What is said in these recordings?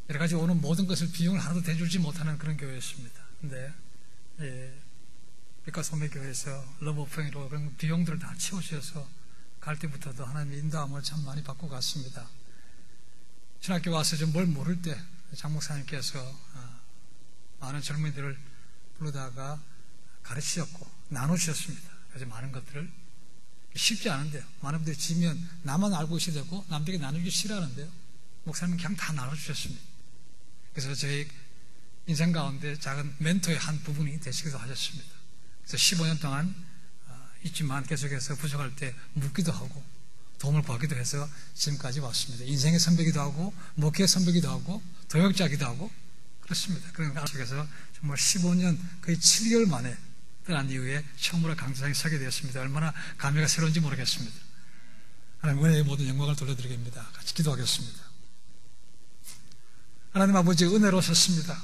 여러 가지 오는 모든 것을 비용을 하나도 대주지 못하는 그런 교회였습니다. 근데 빛과 소매 교회에서 러브오프행으로 그런 비용들을 다 채우셔서 갈 때부터도 하나님의 인도함을 참 많이 받고 갔습니다. 신학교 와서 좀 뭘 모를 때 장 목사님께서 많은 젊은이들을 부르다가 가르치셨고 나누셨습니다. 그래서 많은 것들을 쉽지 않은데요. 많은 분들이 지면 나만 알고 있어야 되고 남들에게 나누기 싫어하는데요. 목사님은 그냥 다 나눠주셨습니다. 그래서 저희 인생 가운데 작은 멘토의 한 부분이 되시기도 하셨습니다. 그래서 15년 동안 있지만 계속해서 부족할 때 묻기도 하고 도움을 받기도 해서 지금까지 왔습니다. 인생의 선배기도 하고 목회의 선배기도 하고 도역자기도 하고 그렇습니다. 그런 속에서 정말 15년 거의 7개월 만에 떠난 이후에 처음으로 강사장에 서게 되었습니다. 얼마나 감회가 새로운지 모르겠습니다. 하나님 은혜의 모든 영광을 돌려드리겠습니다. 같이 기도하겠습니다. 하나님 아버지 은혜로 섰습니다.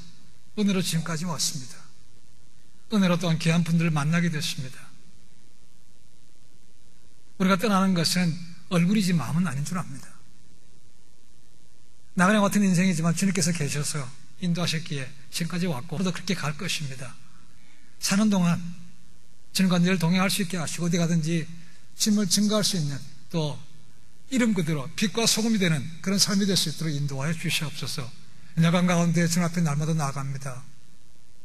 은혜로 지금까지 왔습니다. 은혜로 또한 귀한 분들을 만나게 됐습니다. 우리가 떠나는 것은 얼굴이지 마음은 아닌 줄 압니다. 나그네 같은 인생이지만 주님께서 계셔서 인도하셨기에 지금까지 왔고 또 그렇게 갈 것입니다. 사는 동안 주님과 늘 동행할 수 있게 하시고 어디 가든지 짐을 증거할 수 있는 또 이름 그대로 빛과 소금이 되는 그런 삶이 될 수 있도록 인도하여 주시옵소서. 여간 가운데 주님 앞에 날마다 나아갑니다.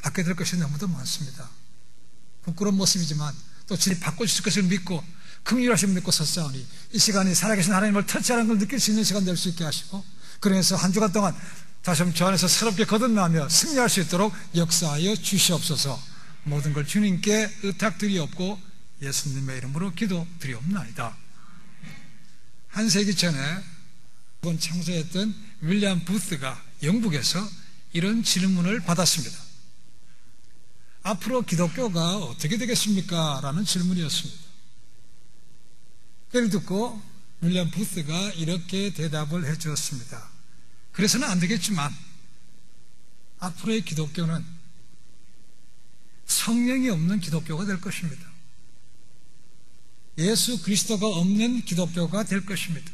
받게 될 것이 너무도 많습니다. 부끄러운 모습이지만 또 주님 바꿔주실 것을 믿고 긍휼하심을 믿고 섰사오니 이 시간이 살아계신 하나님을 터치하는 걸 느낄 수 있는 시간 될 수 있게 하시고 그래서 한 주간 동안 다시 한번 주 안에서 새롭게 거듭나며 승리할 수 있도록 역사하여 주시옵소서. 모든 걸 주님께 의탁드리옵고 예수님의 이름으로 기도드리옵나이다. 한 세기 전에 이번 창조했던 윌리엄 부스가 영국에서 이런 질문을 받았습니다. 앞으로 기독교가 어떻게 되겠습니까? 라는 질문이었습니다. 그를 듣고 윌리엄 부스가 이렇게 대답을 해 주었습니다. 그래서는 안 되겠지만 앞으로의 기독교는 성령이 없는 기독교가 될 것입니다. 예수 그리스도가 없는 기독교가 될 것입니다.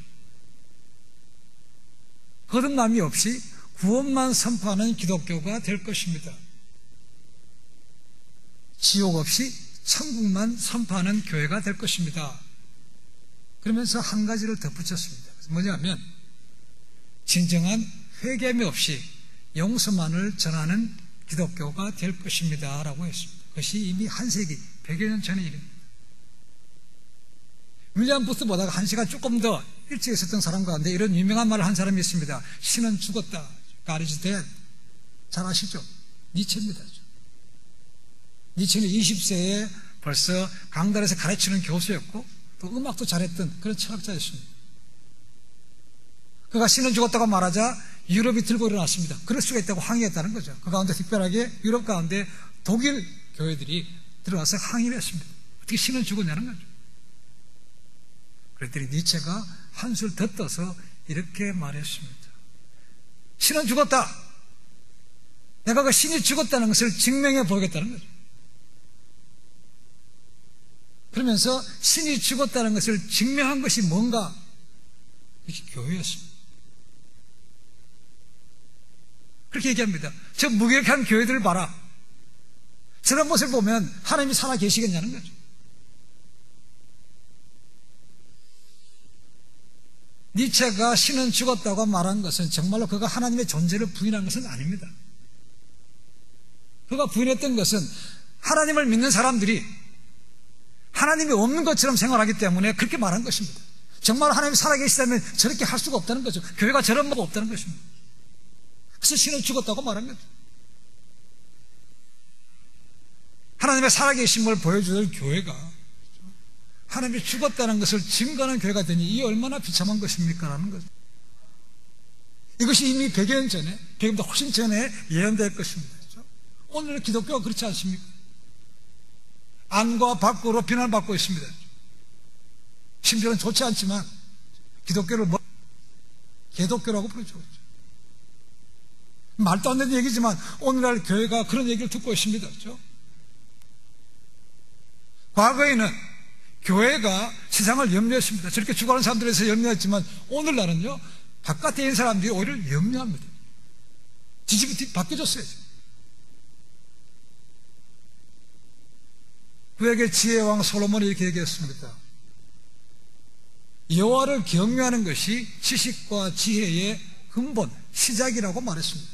거듭남이 없이 구원만 선포하는 기독교가 될 것입니다. 지옥 없이 천국만 선포하는 교회가 될 것입니다. 그러면서 한 가지를 덧붙였습니다. 뭐냐면 진정한 회개함이 없이 용서만을 전하는 기독교가 될 것입니다 라고 했습니다. 그것이 이미 한 세기 100여 년 전의 일입니다. 윌리엄 부스보다 한 시간 조금 더 일찍 있었던 사람 가운데 이런 유명한 말을 한 사람이 있습니다. 신은 죽었다. God is dead. 잘 아시죠? 니체입니다. 니체는 20세에 벌써 강단에서 가르치는 교수였고 또 음악도 잘했던 그런 철학자였습니다. 그가 신은 죽었다고 말하자 유럽이 들고 일어났습니다. 그럴 수가 있다고 항의했다는 거죠. 그 가운데 특별하게 유럽 가운데 독일 교회들이 들어와서 항의를 했습니다. 어떻게 신은 죽었냐는 거죠. 그랬더니 니체가 한술 더 떠서 이렇게 말했습니다. 신은 죽었다. 내가 그 신이 죽었다는 것을 증명해 보겠다는 거죠. 그러면서 신이 죽었다는 것을 증명한 것이 뭔가? 이게 교회였습니다. 그렇게 얘기합니다. 저 무기력한 교회들을 봐라. 저런 모습을 보면 하나님이 살아 계시겠냐는 거죠. 니체가 신은 죽었다고 말한 것은 정말로 그가 하나님의 존재를 부인한 것은 아닙니다. 그가 부인했던 것은 하나님을 믿는 사람들이 하나님이 없는 것처럼 생활하기 때문에 그렇게 말한 것입니다. 정말 하나님이 살아계시다면 저렇게 할 수가 없다는 거죠. 교회가 저런 뭐가 없다는 것입니다. 그래서 신은 죽었다고 말한 거죠. 하나님의 살아계심을 보여줄 교회가 하나님이 죽었다는 것을 증거하는 교회가 되니 이 얼마나 비참한 것입니까? 라는 거죠. 이것이 이미 100여 년 전에, 100년보다 훨씬 전에 예언될 것입니다. 그렇죠? 오늘의 기독교가 그렇지 않습니까? 안과 밖으로 비난을 받고 있습니다. 심지어는 좋지 않지만 기독교를 개독교라고 부르죠. 말도 안 되는 얘기지만 오늘날 교회가 그런 얘기를 듣고 있습니다. 그렇죠? 과거에는 교회가 세상을 염려했습니다. 저렇게 죽어가는 사람들에서 염려했지만 오늘날은요 바깥에 있는 사람들이 오히려 염려합니다. 뒤집어 바뀌어졌어요. 그에게 지혜왕 솔로몬이 이렇게 얘기했습니다. 여호와를 경외하는 것이 지식과 지혜의 근본, 시작이라고 말했습니다.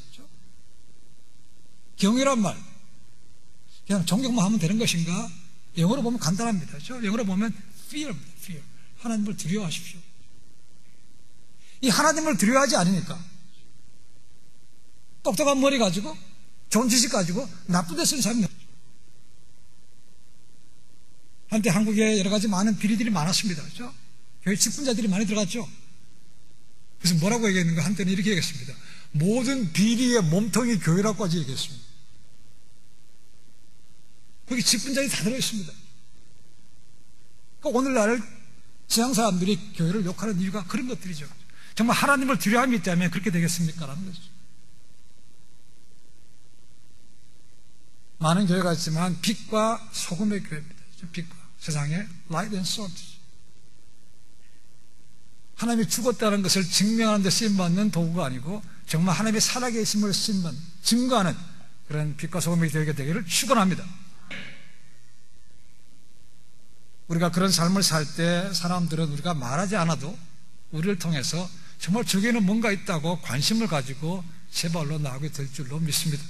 경외란 말, 그냥 존경만 하면 되는 것인가? 영어로 보면 간단합니다. 영어로 보면 fear입니다. fear. 하나님을 두려워하십시오. 이 하나님을 두려워하지 않으니까 똑똑한 머리 가지고 좋은 지식 가지고 나쁜 데 쓰는 사람이 한때 한국에 여러 가지 많은 비리들이 많았습니다. 그렇죠? 교회 직분자들이 많이 들어갔죠. 그래서 뭐라고 얘기했는가? 한때는 이렇게 얘기했습니다. 모든 비리의 몸통이 교회라고까지 얘기했습니다. 거기 직분자들이 다 들어있습니다. 그러니까 오늘날 지상 사람들이 교회를 욕하는 이유가 그런 것들이죠. 정말 하나님을 두려움이 있다면 그렇게 되겠습니까? 라는 거죠. 많은 교회가 있지만 빛과 소금의 교회입니다. 빛과 세상의 light and salt. 하나님이 죽었다는 것을 증명하는 데 쓰임받는 도구가 아니고 정말 하나님의 살아계심을 증거하는 그런 빛과 소금의 교회가 되기를 축원합니다. 우리가 그런 삶을 살 때 사람들은 우리가 말하지 않아도 우리를 통해서 정말 저기에는 뭔가 있다고 관심을 가지고 제발로 나오게 될 줄로 믿습니다.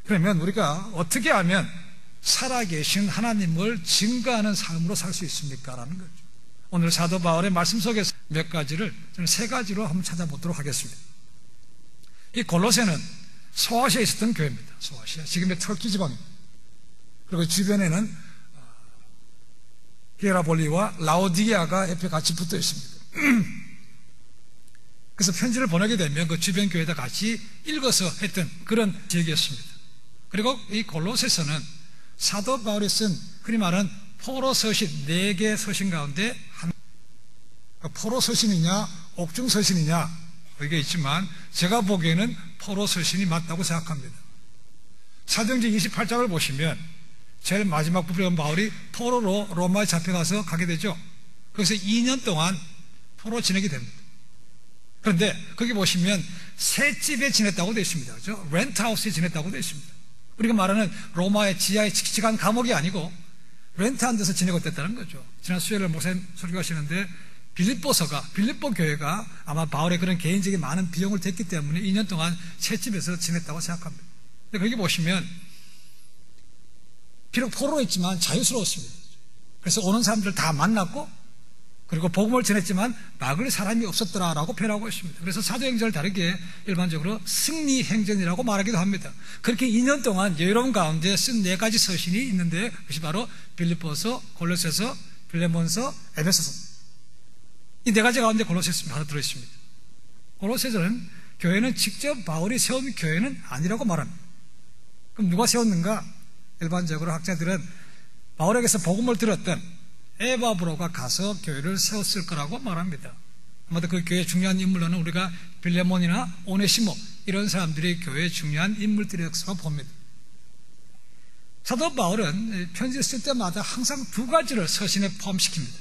그러면 우리가 어떻게 하면 살아계신 하나님을 증거하는 삶으로 살 수 있습니까? 라는 거죠. 오늘 사도 바울의 말씀 속에서 몇 가지를 저는 세 가지로 한번 찾아보도록 하겠습니다. 이 골로새는 소아시아에 있었던 교회입니다. 소아시아, 지금의 터키 지방입니다. 그리고 주변에는 히에라볼리와 라오디게아가 옆에 같이 붙어 있습니다. 그래서 편지를 보내게 되면 그 주변 교회에다 같이 읽어서 했던 그런 지역이었습니다. 그리고 이 골로새서는 사도 바울이 쓴 흔히 말하는 포로 서신 4개 서신 가운데 포로 서신이냐 옥중 서신이냐 이게 있지만 제가 보기에는 포로 서신이 맞다고 생각합니다. 사도행전 28장을 보시면 제일 마지막 부분에 바울이 포로로 로마에 잡혀가서 가게 되죠. 그래서 2년 동안 포로 지내게 됩니다. 그런데 거기 보시면 새 집에 지냈다고 되어 있습니다. 그렇죠? 렌트하우스에 지냈다고 되어 있습니다. 우리가 말하는 로마의 지하의 칙칙한 감옥이 아니고 렌트한 데서 지내고 있다는 거죠. 지난 수요일에 목사님 설교하시는데 빌립보 교회가 아마 바울의 그런 개인적인 많은 비용을 댔기 때문에 2년 동안 새 집에서 지냈다고 생각합니다. 근데 거기 보시면 비록 포로로 있지만 자유스러웠습니다. 그래서 오는 사람들 다 만났고 그리고 복음을 전했지만 막을 사람이 없었더라라고 표현하고 있습니다. 그래서 사도행전을 다르게 일반적으로 승리행전이라고 말하기도 합니다. 그렇게 2년 동안 여유로운 가운데 쓴 4가지 서신이 있는데 그것이 바로 빌립보서, 골로새서, 빌레몬서, 에베소서. 이 4가지 가운데 골로새서 하나 들어있습니다. 골로새서는 교회는 직접 바울이 세운 교회는 아니라고 말합니다. 그럼 누가 세웠는가? 일반적으로 학자들은 바울에게서 복음을 들었던 에바브로가 가서 교회를 세웠을 거라고 말합니다. 아마도 그 교회의 중요한 인물로는 우리가 빌레몬이나 오네시모 이런 사람들이 교회의 중요한 인물들이라고 봅니다. 사도 바울은 편지를 쓸 때마다 항상 2가지를 서신에 포함시킵니다.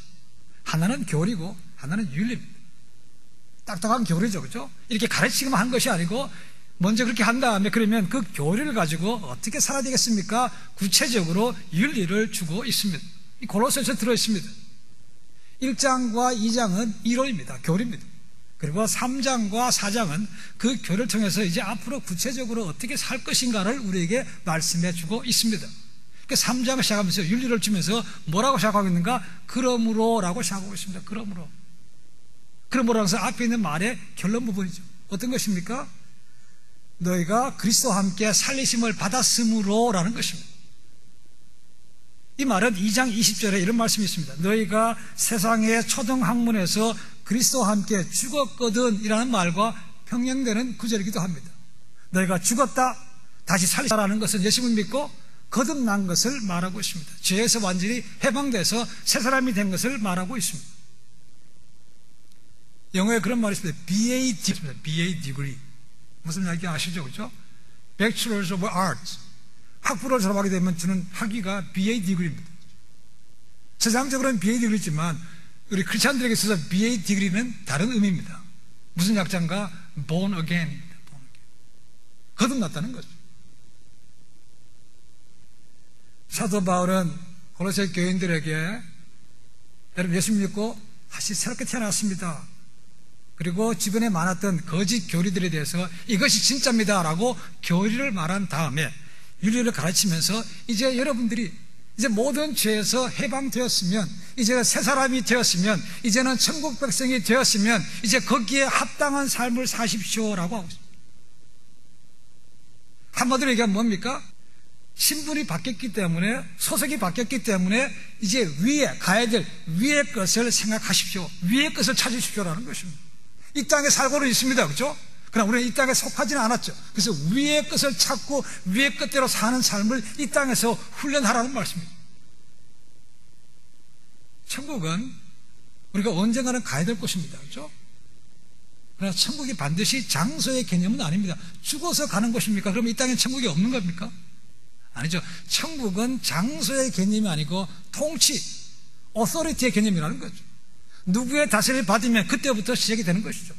하나는 교리고 하나는 윤리입니다. 딱딱한 교리죠, 그렇죠? 이렇게 가르치기만 한 것이 아니고 먼저 그렇게 한 다음에 그러면 그 교리를 가지고 어떻게 살아야 되겠습니까? 구체적으로 윤리를 주고 있습니다. 이 골로새서에 들어있습니다. 1장과 2장은 이론입니다. 교리입니다. 그리고 3장과 4장은 그 교리를 통해서 이제 앞으로 구체적으로 어떻게 살 것인가를 우리에게 말씀해 주고 있습니다. 그 3장을 시작하면서 윤리를 주면서 뭐라고 시작하고 있는가? 그러므로라고 시작하고 있습니다. 그러므로 해서 앞에 있는 말의 결론 부분이죠. 어떤 것입니까? 너희가 그리스도와 함께 살리심을 받았으므로라는 것입니다. 이 말은 2장 20절에 이런 말씀이 있습니다. 너희가 세상의 초등학문에서 그리스도와 함께 죽었거든 이라는 말과 평행되는 구절이기도 합니다. 너희가 죽었다 다시 살리라는 것은 예수님을 믿고 거듭난 것을 말하고 있습니다. 죄에서 완전히 해방돼서 새 사람이 된 것을 말하고 있습니다. 영어에 그런 말이 있습니다. BA degree 무슨 이야기 아시죠? 그렇죠? Bachelors of Arts 학부를 졸업하게 되면 주는 학위가 BA degree입니다. 세상적으로는 BA degree지만 우리 크리스찬들에게 있어서 BA degree는 다른 의미입니다. 무슨 약자인가? Born again입니다. 거듭났다는 거죠. 사도 바울은 골로새 교인들에게 여러분 예수 믿고 다시 새롭게 태어났습니다. 그리고 주변에 많았던 거짓 교리들에 대해서 이것이 진짜입니다 라고 교리를 말한 다음에 윤리를 가르치면서 이제 여러분들이 이제 모든 죄에서 해방되었으면, 이제 새 사람이 되었으면, 이제는 천국 백성이 되었으면 이제 거기에 합당한 삶을 사십시오라고 하고 있습니다. 한마디로 얘기하면 뭡니까? 신분이 바뀌었기 때문에, 소속이 바뀌었기 때문에 이제 위에 가야 될 위의 것을 생각하십시오, 위의 것을 찾으십시오라는 것입니다. 이 땅에 살고는 있습니다, 그렇죠? 그러나 우리는 이 땅에 속하지는 않았죠. 그래서 위의 것을 찾고 위의 것대로 사는 삶을 이 땅에서 훈련하라는 말씀입니다. 천국은 우리가 언젠가는 가야 될 곳입니다, 그렇죠? 그러나 천국이 반드시 장소의 개념은 아닙니다. 죽어서 가는 곳입니까? 그럼 이 땅에 천국이 없는 겁니까? 아니죠. 천국은 장소의 개념이 아니고 통치, 오토리티의 개념이라는 거죠. 누구의 다스림을 받으면 그때부터 시작이 되는 것이죠.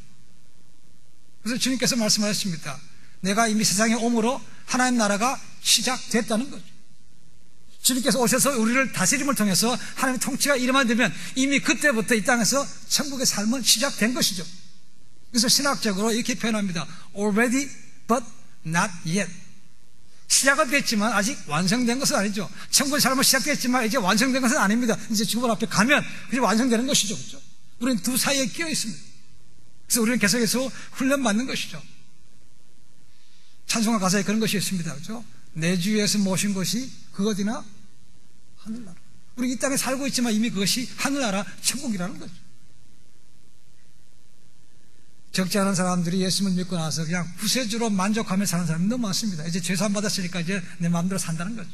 그래서 주님께서 말씀하셨습니다. 내가 이미 세상에 오므로 하나님 나라가 시작됐다는 거죠. 주님께서 오셔서 우리를 다스림을 통해서 하나님의 통치가 이르만 되면 이미 그때부터 이 땅에서 천국의 삶은 시작된 것이죠. 그래서 신학적으로 이렇게 표현합니다. Already but not yet. 시작은 됐지만 아직 완성된 것은 아니죠. 천국의 삶은 시작됐지만 이제 완성된 것은 아닙니다. 이제 주님 앞에 가면 그게 완성되는 것이죠, 그렇죠? 우리는 두 사이에 끼어 있습니다. 그래서 우리는 계속해서 훈련받는 것이죠. 찬송가 가사에 그런 것이 있습니다, 그렇죠? 내 주 위에서 모신 것이 그 어디나 하늘나라. 우리 이 땅에 살고 있지만 이미 그것이 하늘나라 천국이라는 거죠. 적지 않은 사람들이 예수님을 믿고 나서 그냥 구세주로 만족하며 사는 사람이 너무 많습니다. 이제 죄 사함 받았으니까 이제 내 마음대로 산다는 거죠.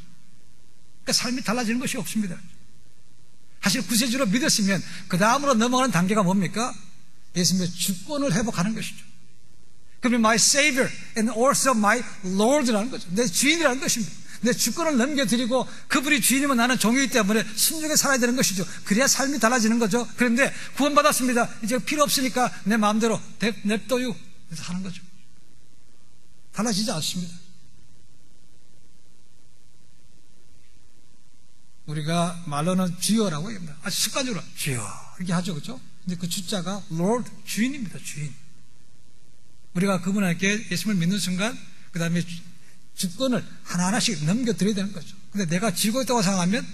그러니까 삶이 달라지는 것이 없습니다. 사실 구세주로 믿었으면 그 다음으로 넘어가는 단계가 뭡니까? 예수님의 주권을 회복하는 것이죠. 그러면 my Savior and also my Lord라는 거죠. 내 주인이라는 것입니다. 내 주권을 넘겨드리고 그분이 주인이면 나는 종이기 때문에 순종에 살아야 되는 것이죠. 그래야 삶이 달라지는 거죠. 그런데 구원받았습니다. 이제 필요 없으니까 내 마음대로 냅둬요. 그래서 하는 거죠. 달라지지 않습니다. 우리가 말로는 주여라고 합니다. 아주 습관적으로 주여 이렇게 하죠, 그렇죠? 근데 그 주자가 Lord, 주인입니다. 주인. 우리가 그분에게 예수님을 믿는 순간 그 다음에 주권을 하나하나씩 넘겨드려야 되는 거죠. 근데 내가 쥐고 있다고 생각하면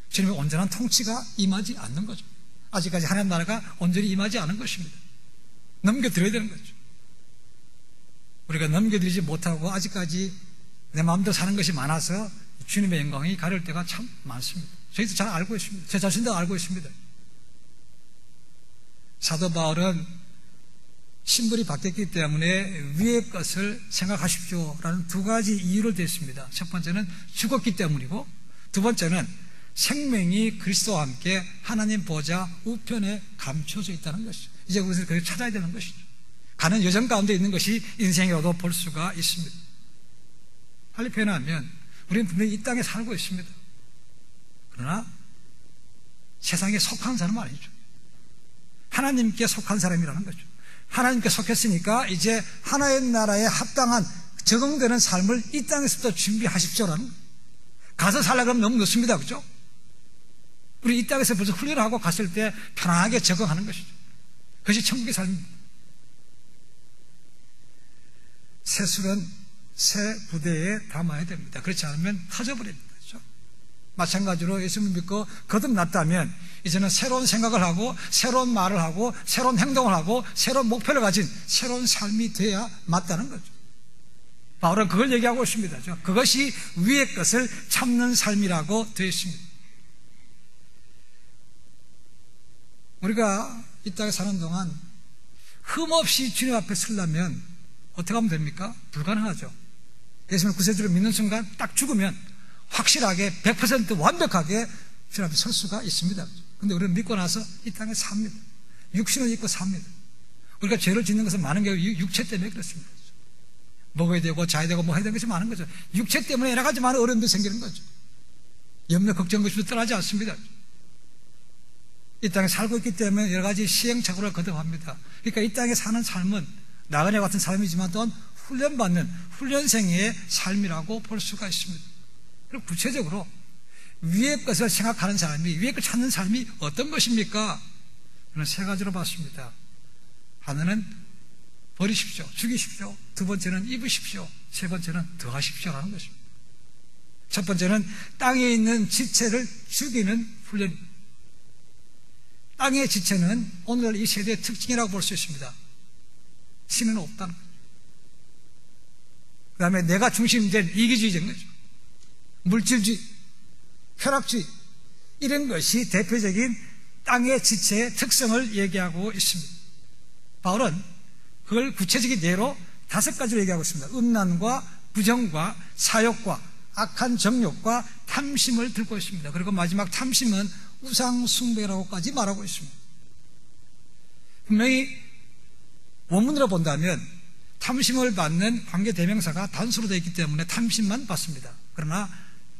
주님의 온전한 통치가 임하지 않는 거죠. 아직까지 하나님 나라가 온전히 임하지 않은 것입니다. 넘겨드려야 되는 거죠. 우리가 넘겨드리지 못하고 아직까지 내 마음대로 사는 것이 많아서 주님의 영광이 가릴 때가 참 많습니다. 저희도 잘 알고 있습니다. 제 자신도 알고 있습니다. 사도 바울은 신분이 바뀌었기 때문에 위의 것을 생각하십시오라는 두 가지 이유를 댔습니다. 첫 번째는 죽었기 때문이고, 두 번째는 생명이 그리스도와 함께 하나님 보좌 우편에 감춰져 있다는 것이죠. 이제 우리는 그걸 찾아야 되는 것이죠. 가는 여정 가운데 있는 것이 인생이라도 볼 수가 있습니다. 빨리 표현하면 우리는 분명히 이 땅에 살고 있습니다. 그러나 세상에 속한 사람은 아니죠. 하나님께 속한 사람이라는 거죠. 하나님께 속했으니까 이제 하나님 나라에 합당한 적응되는 삶을 이 땅에서부터 준비하십시오라는 거예요. 가서 살려고 하면 너무 늦습니다, 그렇죠? 우리 이 땅에서 벌써 훈련하고 갔을 때 편안하게 적응하는 것이죠. 그것이 천국의 삶입니다. 새 술은 새 부대에 담아야 됩니다. 그렇지 않으면 터져버립니다. 그렇죠? 마찬가지로 예수님을 믿고 거듭났다면 이제는 새로운 생각을 하고 새로운 말을 하고 새로운 행동을 하고 새로운 목표를 가진 새로운 삶이 돼야 맞다는 거죠. 바울은 그걸 얘기하고 있습니다. 그것이 위의 것을 참는 삶이라고 되어 있습니다. 우리가 이 땅에 사는 동안 흠없이 주님 앞에 서려면 어떻게 하면 됩니까? 불가능하죠. 예수님을 구세주로 믿는 순간 딱 죽으면 확실하게 100% 완벽하게 주님 앞에 설 수가 있습니다. 근데 우리는 믿고 나서 이 땅에 삽니다. 육신을 입고 삽니다. 우리가 죄를 짓는 것은 많은 게 육체 때문에 그렇습니다. 먹어야 되고 자야 되고 뭐 해야 되는 것이 많은 거죠. 육체 때문에 여러 가지 많은 어려움들이 생기는 거죠. 염려 걱정 것이 떠나지 않습니다. 이 땅에 살고 있기 때문에 여러 가지 시행착오를 거듭합니다. 그러니까 이 땅에 사는 삶은 나그네 같은 삶이지만 또한 훈련받는 훈련생의 삶이라고 볼 수가 있습니다. 그리고 구체적으로 위의 것을 생각하는 사람이, 위의 것을 찾는 삶이 어떤 것입니까? 저는 세 가지로 봤습니다. 하나는 버리십시오, 죽이십시오. 두 번째는 입으십시오. 세 번째는 더하십시오라는 것입니다. 첫 번째는 땅에 있는 지체를 죽이는 훈련입니다. 땅의 지체는 오늘 이 세대의 특징이라고 볼 수 있습니다. 신은 없다는 거죠. 그 다음에 내가 중심된 이기주의적인 거죠. 물질주의, 쾌락주의, 이런 것이 대표적인 땅의 지체의 특성을 얘기하고 있습니다. 바울은 그걸 구체적인 예로 5가지로 얘기하고 있습니다. 음란과 부정과 사욕과 악한 정욕과 탐심을 들고 있습니다. 그리고 마지막 탐심은 우상숭배라고까지 말하고 있습니다. 분명히 원문으로 본다면 탐심을 받는 관계대명사가 단수로 되어 있기 때문에 탐심만 받습니다. 그러나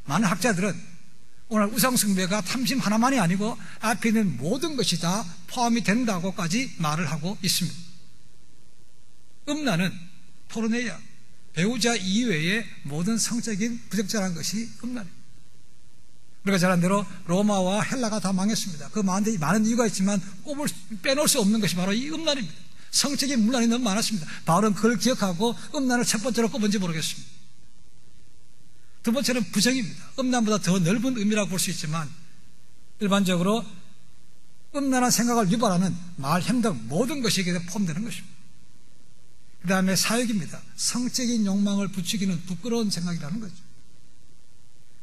많은 학자들은 오늘 우상숭배가 탐심 하나만이 아니고 앞에 있는 모든 것이 다 포함이 된다고까지 말을 하고 있습니다. 음란은 포르네ia, 배우자 이외의 모든 성적인 부적절한 것이 음란입니다. 우리가 잘 아는 대로 로마와 헬라가 다 망했습니다. 그 많은 이유가 있지만 빼놓을 수 없는 것이 바로 이 음란입니다. 성적인 문란이 너무 많았습니다. 바울은 그걸 기억하고 음란을 첫 번째로 꼽은지 모르겠습니다. 두 번째는 부정입니다. 음란보다 더 넓은 의미라고 볼 수 있지만 일반적으로 음란한 생각을 유발하는 말, 행동 모든 것이 여기에 포함되는 것입니다. 그 다음에 사욕입니다. 성적인 욕망을 부추기는 부끄러운 생각이라는 거죠.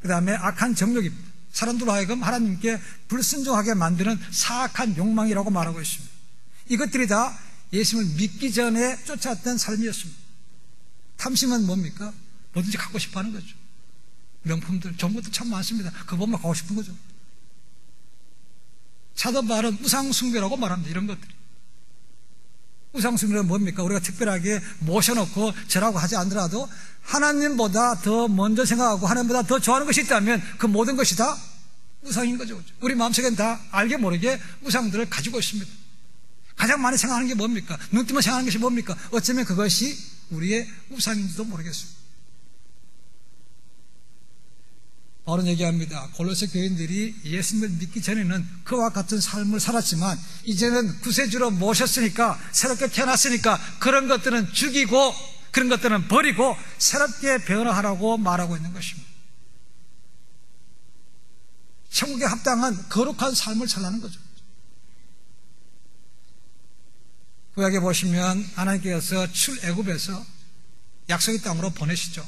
그 다음에 악한 정욕입니다. 사람들로 하여금 하나님께 불순종하게 만드는 사악한 욕망이라고 말하고 있습니다. 이것들이 다 예수님을 믿기 전에 쫓아왔던 삶이었습니다. 탐심은 뭡니까? 뭐든지 갖고 싶어 하는 거죠. 명품들, 좋은 것도 참 많습니다. 그거 보면 갖고 싶은 거죠. 사도 바울은 우상숭배라고 말합니다. 이런 것들이. 우상숭배는 뭡니까? 우리가 특별하게 모셔놓고 절하고 하지 않더라도 하나님보다 더 먼저 생각하고 하나님보다 더 좋아하는 것이 있다면 그 모든 것이 다 우상인 거죠. 우리 마음속엔 다 알게 모르게 우상들을 가지고 있습니다. 가장 많이 생각하는 게 뭡니까? 눈 뜨면 생각하는 것이 뭡니까? 어쩌면 그것이 우리의 우상인지도 모르겠습니다. 바울은 얘기합니다. 골로새 교인들이 예수님을 믿기 전에는 그와 같은 삶을 살았지만 이제는 구세주로 모셨으니까, 새롭게 태어났으니까 그런 것들은 죽이고 그런 것들은 버리고 새롭게 변화하라고 말하고 있는 것입니다. 천국에 합당한 거룩한 삶을 살라는 거죠. 구약에 보시면 하나님께서 출애굽에서 약속의 땅으로 보내시죠.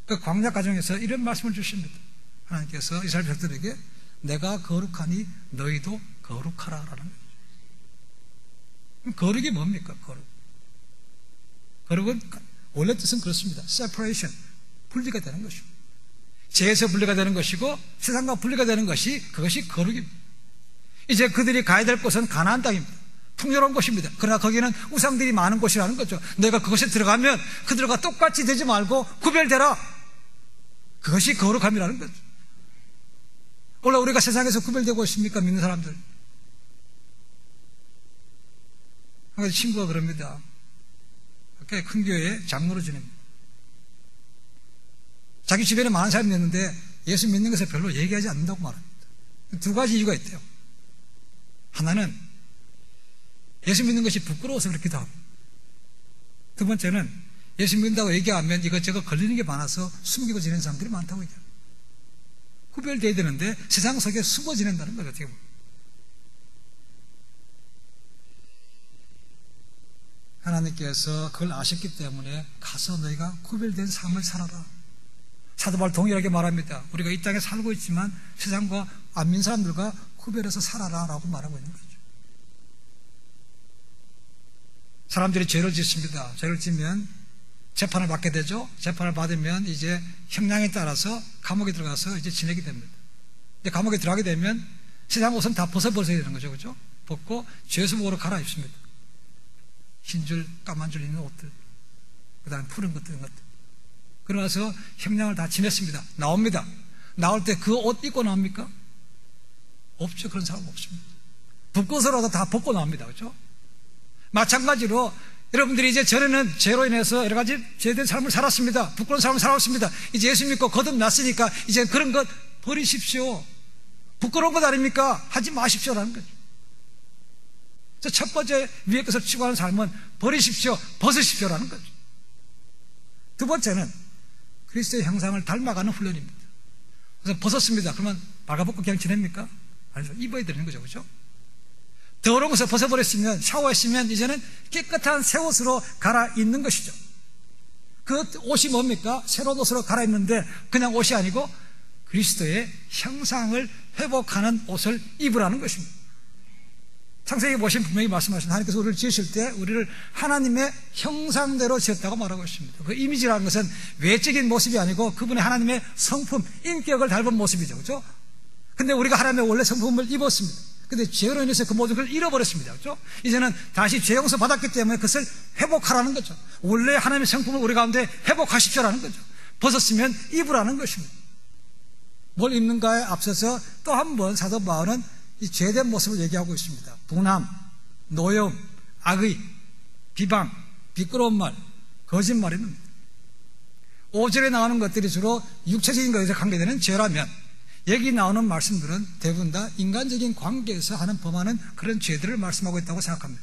그 광야 과정에서 이런 말씀을 주십니다. 하나님께서 이스라엘 백성들에게 내가 거룩하니 너희도 거룩하라라는 거예요. 거룩이 뭡니까? 거룩은 원래 뜻은 그렇습니다. separation, 분리가 되는 것입니다. 죄에서 분리가 되는 것이고 세상과 분리가 되는 것이, 그것이 거룩입니다. 이제 그들이 가야 될 곳은 가나안 땅입니다. 풍요로운 곳입니다. 그러나 거기는 우상들이 많은 곳이라는 거죠. 내가 그곳에 들어가면 그들과 똑같이 되지 말고 구별되라. 그것이 거룩함이라는 거죠. 원래 우리가 세상에서 구별되고 있습니까? 믿는 사람들. 한 가지 친구가 그럽니다. 꽤 큰 교회에 장로로 지냅니다. 자기 주변에 많은 사람이 있는데 예수 믿는 것을 별로 얘기하지 않는다고 말합니다. 두 가지 이유가 있대요. 하나는 예수 믿는 것이 부끄러워서 그렇기도 하고, 두 번째는 예수 믿는다고 얘기하면 이것저것 걸리는 게 많아서 숨기고 지내는 사람들이 많다고 얘기해요. 구별되어야 되는데 세상 속에 숨어 지낸다는 거죠. 어떻게 보면. 하나님께서 그걸 아셨기 때문에 가서 너희가 구별된 삶을 살아라. 사도 바울 동일하게 말합니다. 우리가 이 땅에 살고 있지만 세상과 안 믿는 사람들과 구별해서 살아라 라고 말하고 있는 거죠. 사람들이 죄를 짓습니다. 죄를 지면 재판을 받게 되죠. 재판을 받으면 이제 형량에 따라서 감옥에 들어가서 이제 지내게 됩니다. 이제 감옥에 들어가게 되면 세상 옷은 다 벗어버려야 되는 거죠. 그죠? 벗고 죄수복으로 갈아입습니다. 흰 줄, 까만 줄 있는 옷들, 그 다음에 푸른 것들, 이런 것들. 그러나서 형량을 다 지냈습니다. 나옵니다. 나올 때 그 옷 입고 나옵니까? 없죠. 그런 사람 없습니다. 벗고서라도 다 벗고 나옵니다. 그죠? 마찬가지로 여러분들이 이제 전에는 죄로 인해서 여러 가지 죄된 삶을 살았습니다. 부끄러운 삶을 살았습니다. 이제 예수 믿고 거듭났으니까 이제 그런 것 버리십시오. 부끄러운 것 아닙니까? 하지 마십시오라는 거죠. 첫 번째 위에 것을 추구하는 삶은 버리십시오, 벗으십시오라는 거죠. 두 번째는 그리스도의 형상을 닮아가는 훈련입니다. 그래서 벗었습니다. 그러면 발가벗고 그냥 지냅니까? 아니죠. 입어야 되는 거죠. 그렇죠? 더러운 것을 벗어버렸으면, 샤워했으면 이제는 깨끗한 새 옷으로 갈아입는 것이죠. 그 옷이 뭡니까? 새로운 옷으로 갈아입는데 그냥 옷이 아니고 그리스도의 형상을 회복하는 옷을 입으라는 것입니다. 창세기 보시면 분명히 말씀하신, 하나님께서 우리를 지으실 때 우리를 하나님의 형상대로 지었다고 말하고 있습니다. 그 이미지라는 것은 외적인 모습이 아니고 그분의 하나님의 성품, 인격을 닮은 모습이죠. 그렇죠? 근데 우리가 하나님의 원래 성품을 입었습니다. 근데 죄로 인해서 그 모든 걸 잃어버렸습니다. 그렇죠? 이제는 다시 죄 용서 받았기 때문에 그것을 회복하라는 거죠. 원래 하나님의 성품을 우리 가운데 회복하십시오라는 거죠. 벗었으면 입으라는 것입니다. 뭘 입는가에 앞서서 또 한 번 사도 바울은 이 죄된 모습을 얘기하고 있습니다. 분함, 노염, 악의, 비방, 비끄러운 말, 거짓말입니다. 5절에 나오는 것들이 주로 육체적인 것에 관계되는 죄라면 여기 나오는 말씀들은 대부분 다 인간적인 관계에서 하는 범하는 그런 죄들을 말씀하고 있다고 생각합니다.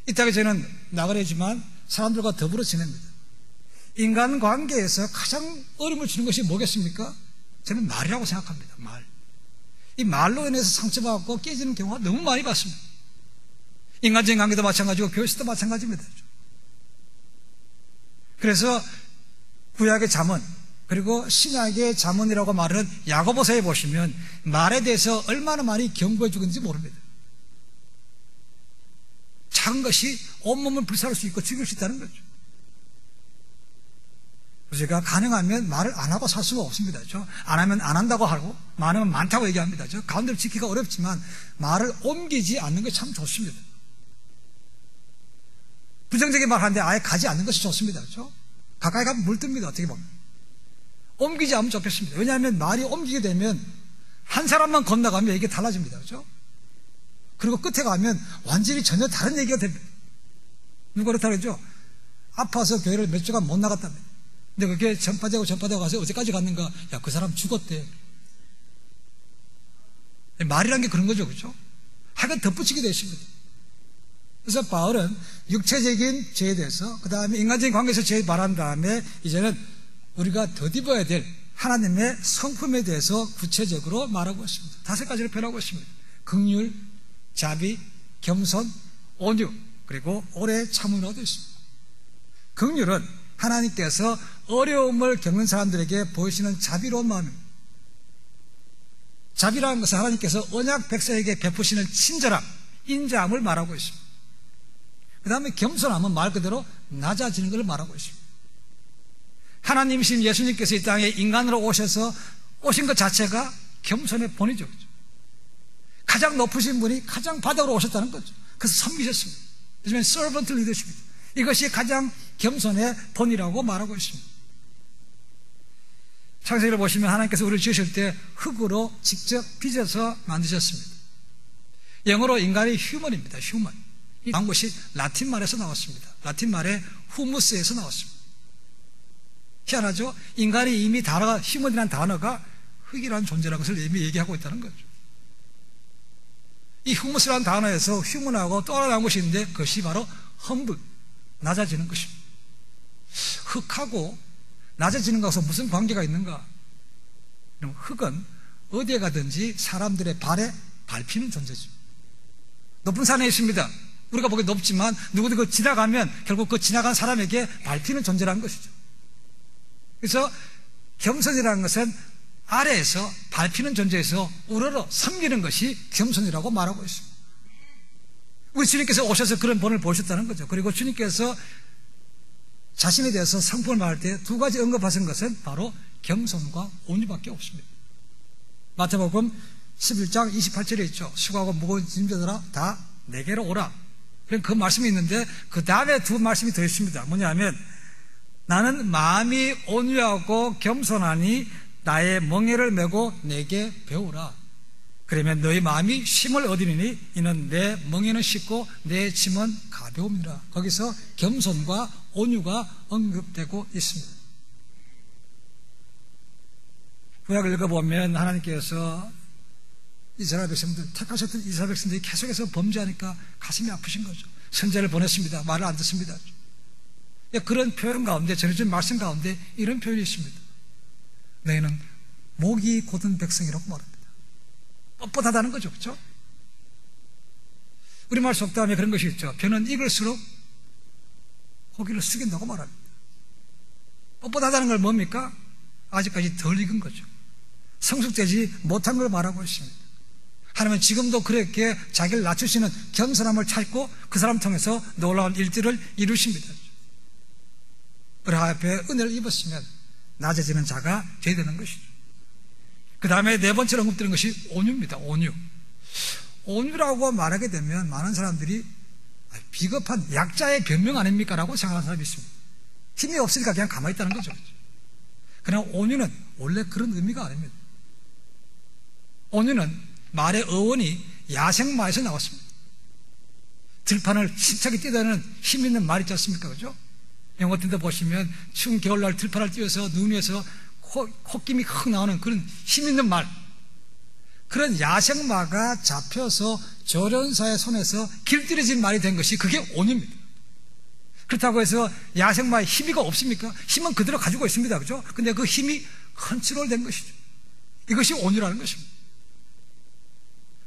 이따가 저는 나그네지만 사람들과 더불어 지냅니다. 인간 관계에서 가장 어려움을 주는 것이 뭐겠습니까? 저는 말이라고 생각합니다. 말. 이 말로 인해서 상처받고 깨지는 경우가 너무 많이 봤습니다. 인간적인 관계도 마찬가지고 교회에서도 마찬가지입니다. 그래서 구약의 잠언 그리고 신약의 잠언이라고 말하는 야고보서에 보시면 말에 대해서 얼마나 많이 경고해 주는지 모릅니다. 작은 것이 온몸을 불살할 수 있고 죽일 수 있다는 거죠. 제가 가능하면 말을 안 하고 살 수가 없습니다. 안 하면 안 한다고 하고 많으면 많다고 얘기합니다. 가운데를 지키기가 어렵지만 말을 옮기지 않는 것이 참 좋습니다. 부정적인 말 하는데 아예 가지 않는 것이 좋습니다. 그렇죠? 가까이 가면 물듭니다. 어떻게 보면 옮기지 않으면 좋겠습니다. 왜냐하면 말이 옮기게 되면 한 사람만 건너가면 이게 달라집니다. 그렇죠? 그리고 끝에 가면 완전히 전혀 다른 얘기가 됩니다. 누가 그렇다 그러죠? 아파서 교회를 몇 주간 못 나갔답니다. 근데 그게 전파되고 가서 어디까지 갔는가? 야, 그 사람 죽었대. 말이란 게 그런 거죠. 그렇죠? 하여간 덧붙이게 되십니다. 그래서 바울은 육체적인 죄에 대해서 그 다음에 인간적인 관계에서 죄 말한 다음에 이제는 우리가 덧입어야 될 하나님의 성품에 대해서 구체적으로 말하고 있습니다. 5가지를 표현하고 있습니다. 긍휼, 자비, 겸손, 온유, 그리고 오래 참음이라고 되어 있습니다. 긍휼은 하나님께서 어려움을 겪는 사람들에게 보이시는 자비로운 마음입니다. 자비라는 것은 하나님께서 언약 백성에게 베푸시는 친절함, 인자함을 말하고 있습니다. 그 다음에 겸손함은 말 그대로 낮아지는 것을 말하고 있습니다. 하나님이신 예수님께서 이 땅에 인간으로 오셔서 오신 것 자체가 겸손의 본이죠. 가장 높으신 분이 가장 바닥으로 오셨다는 거죠. 그래서 섬기셨습니다. 요즘엔 servant leadership입니다. 이것이 가장 겸손의 본이라고 말하고 있습니다. 창세기를 보시면 하나님께서 우리를 지으실 때 흙으로 직접 빚어서 만드셨습니다. 영어로 인간이 휴먼입니다. 휴먼. 이 나온 것이 라틴 말에서 나왔습니다. 라틴 말의 후무스에서 나왔습니다. 희한하죠? 인간이 이미 단어가 휴먼이라는 단어가 흙이라는 존재라는 것을 이미 얘기하고 있다는 거죠. 이 후무스라는 단어에서 휴먼하고 또 하나 나온 것이 있는데 그것이 바로 humble, 낮아지는 것입니다. 흙하고 낮아지는 것과 무슨 관계가 있는가? 흙은 어디에 가든지 사람들의 발에 밟히는 존재죠. 높은 산에 있습니다. 우리가 보기 높지만 누구도 그 지나가면 결국 그 지나간 사람에게 밟히는 존재라는 것이죠. 그래서 겸손이라는 것은 아래에서 밟히는 존재에서 우러러 섬기는 것이 겸손이라고 말하고 있습니다. 우리 주님께서 오셔서 그런 본을 보셨다는 거죠. 그리고 주님께서 자신에 대해서 성품을 말할 때 2가지 언급하신 것은 바로 겸손과 온유밖에 없습니다. 마태복음 11장 28절에 있죠. 수고하고 무거운 짐져들아 다 내게로 오라. 그 말씀이 있는데 그 다음에 2 말씀이 더 있습니다. 뭐냐면 나는 마음이 온유하고 겸손하니 나의 멍에를 메고 내게 배우라. 그러면 너희 마음이 쉼을 얻으리니 이는 내 멍에는 쉽고 내 짐은 가벼움이라. 거기서 겸손과 온유가 언급되고 있습니다. 구약을 읽어보면 하나님께서 이스라엘 백성들, 택하셨던 이스라엘 백성들이 계속해서 범죄하니까 가슴이 아프신 거죠. 선제를 보냈습니다. 말을 안 듣습니다. 그런 표현 가운데, 전해진 말씀 가운데 이런 표현이 있습니다. 너희는 목이 곧은 백성이라고 말합니다. 뻣뻣하다는 거죠. 그렇죠? 우리말 속담에 그런 것이 있죠. 벼는 익을수록 고기를 숙인다고 말합니다. 뻣뻣하다는 걸 뭡니까? 아직까지 덜 익은 거죠. 성숙되지 못한 걸 말하고 있습니다. 하나님은 지금도 그렇게 자기를 낮추시는 겸손함을 찾고 그 사람 통해서 놀라운 일들을 이루십니다. 우리 앞에 은혜를 입었으면 낮아지는 자가 되어야 되는 것이죠. 그 다음에 네 번째로 언급되는 것이 온유입니다. 온유. 온유라고 말하게 되면 많은 사람들이 비겁한 약자의 변명 아닙니까? 라고 생각하는 사람이 있습니다. 힘이 없으니까 그냥 가만히 있다는 거죠. 그러나 온유는 원래 그런 의미가 아닙니다. 온유는 말의 어원이 야생마에서 나왔습니다. 들판을 힘차게 뛰어다니는 힘 있는 말 있지 않습니까? 그죠? 영어 같은 데 보시면 추운 겨울날 들판을 뛰어서 눈 위에서 콧김이 확 나오는 그런 힘 있는 말, 그런 야생마가 잡혀서 조련사의 손에서 길들여진 말이 된 것이 그게 온유입니다. 그렇다고 해서 야생마의 힘이가 없습니까? 힘은 그대로 가지고 있습니다. 그죠? 근데 그 힘이 컨트롤된 것이죠. 이것이 온유라는 것입니다.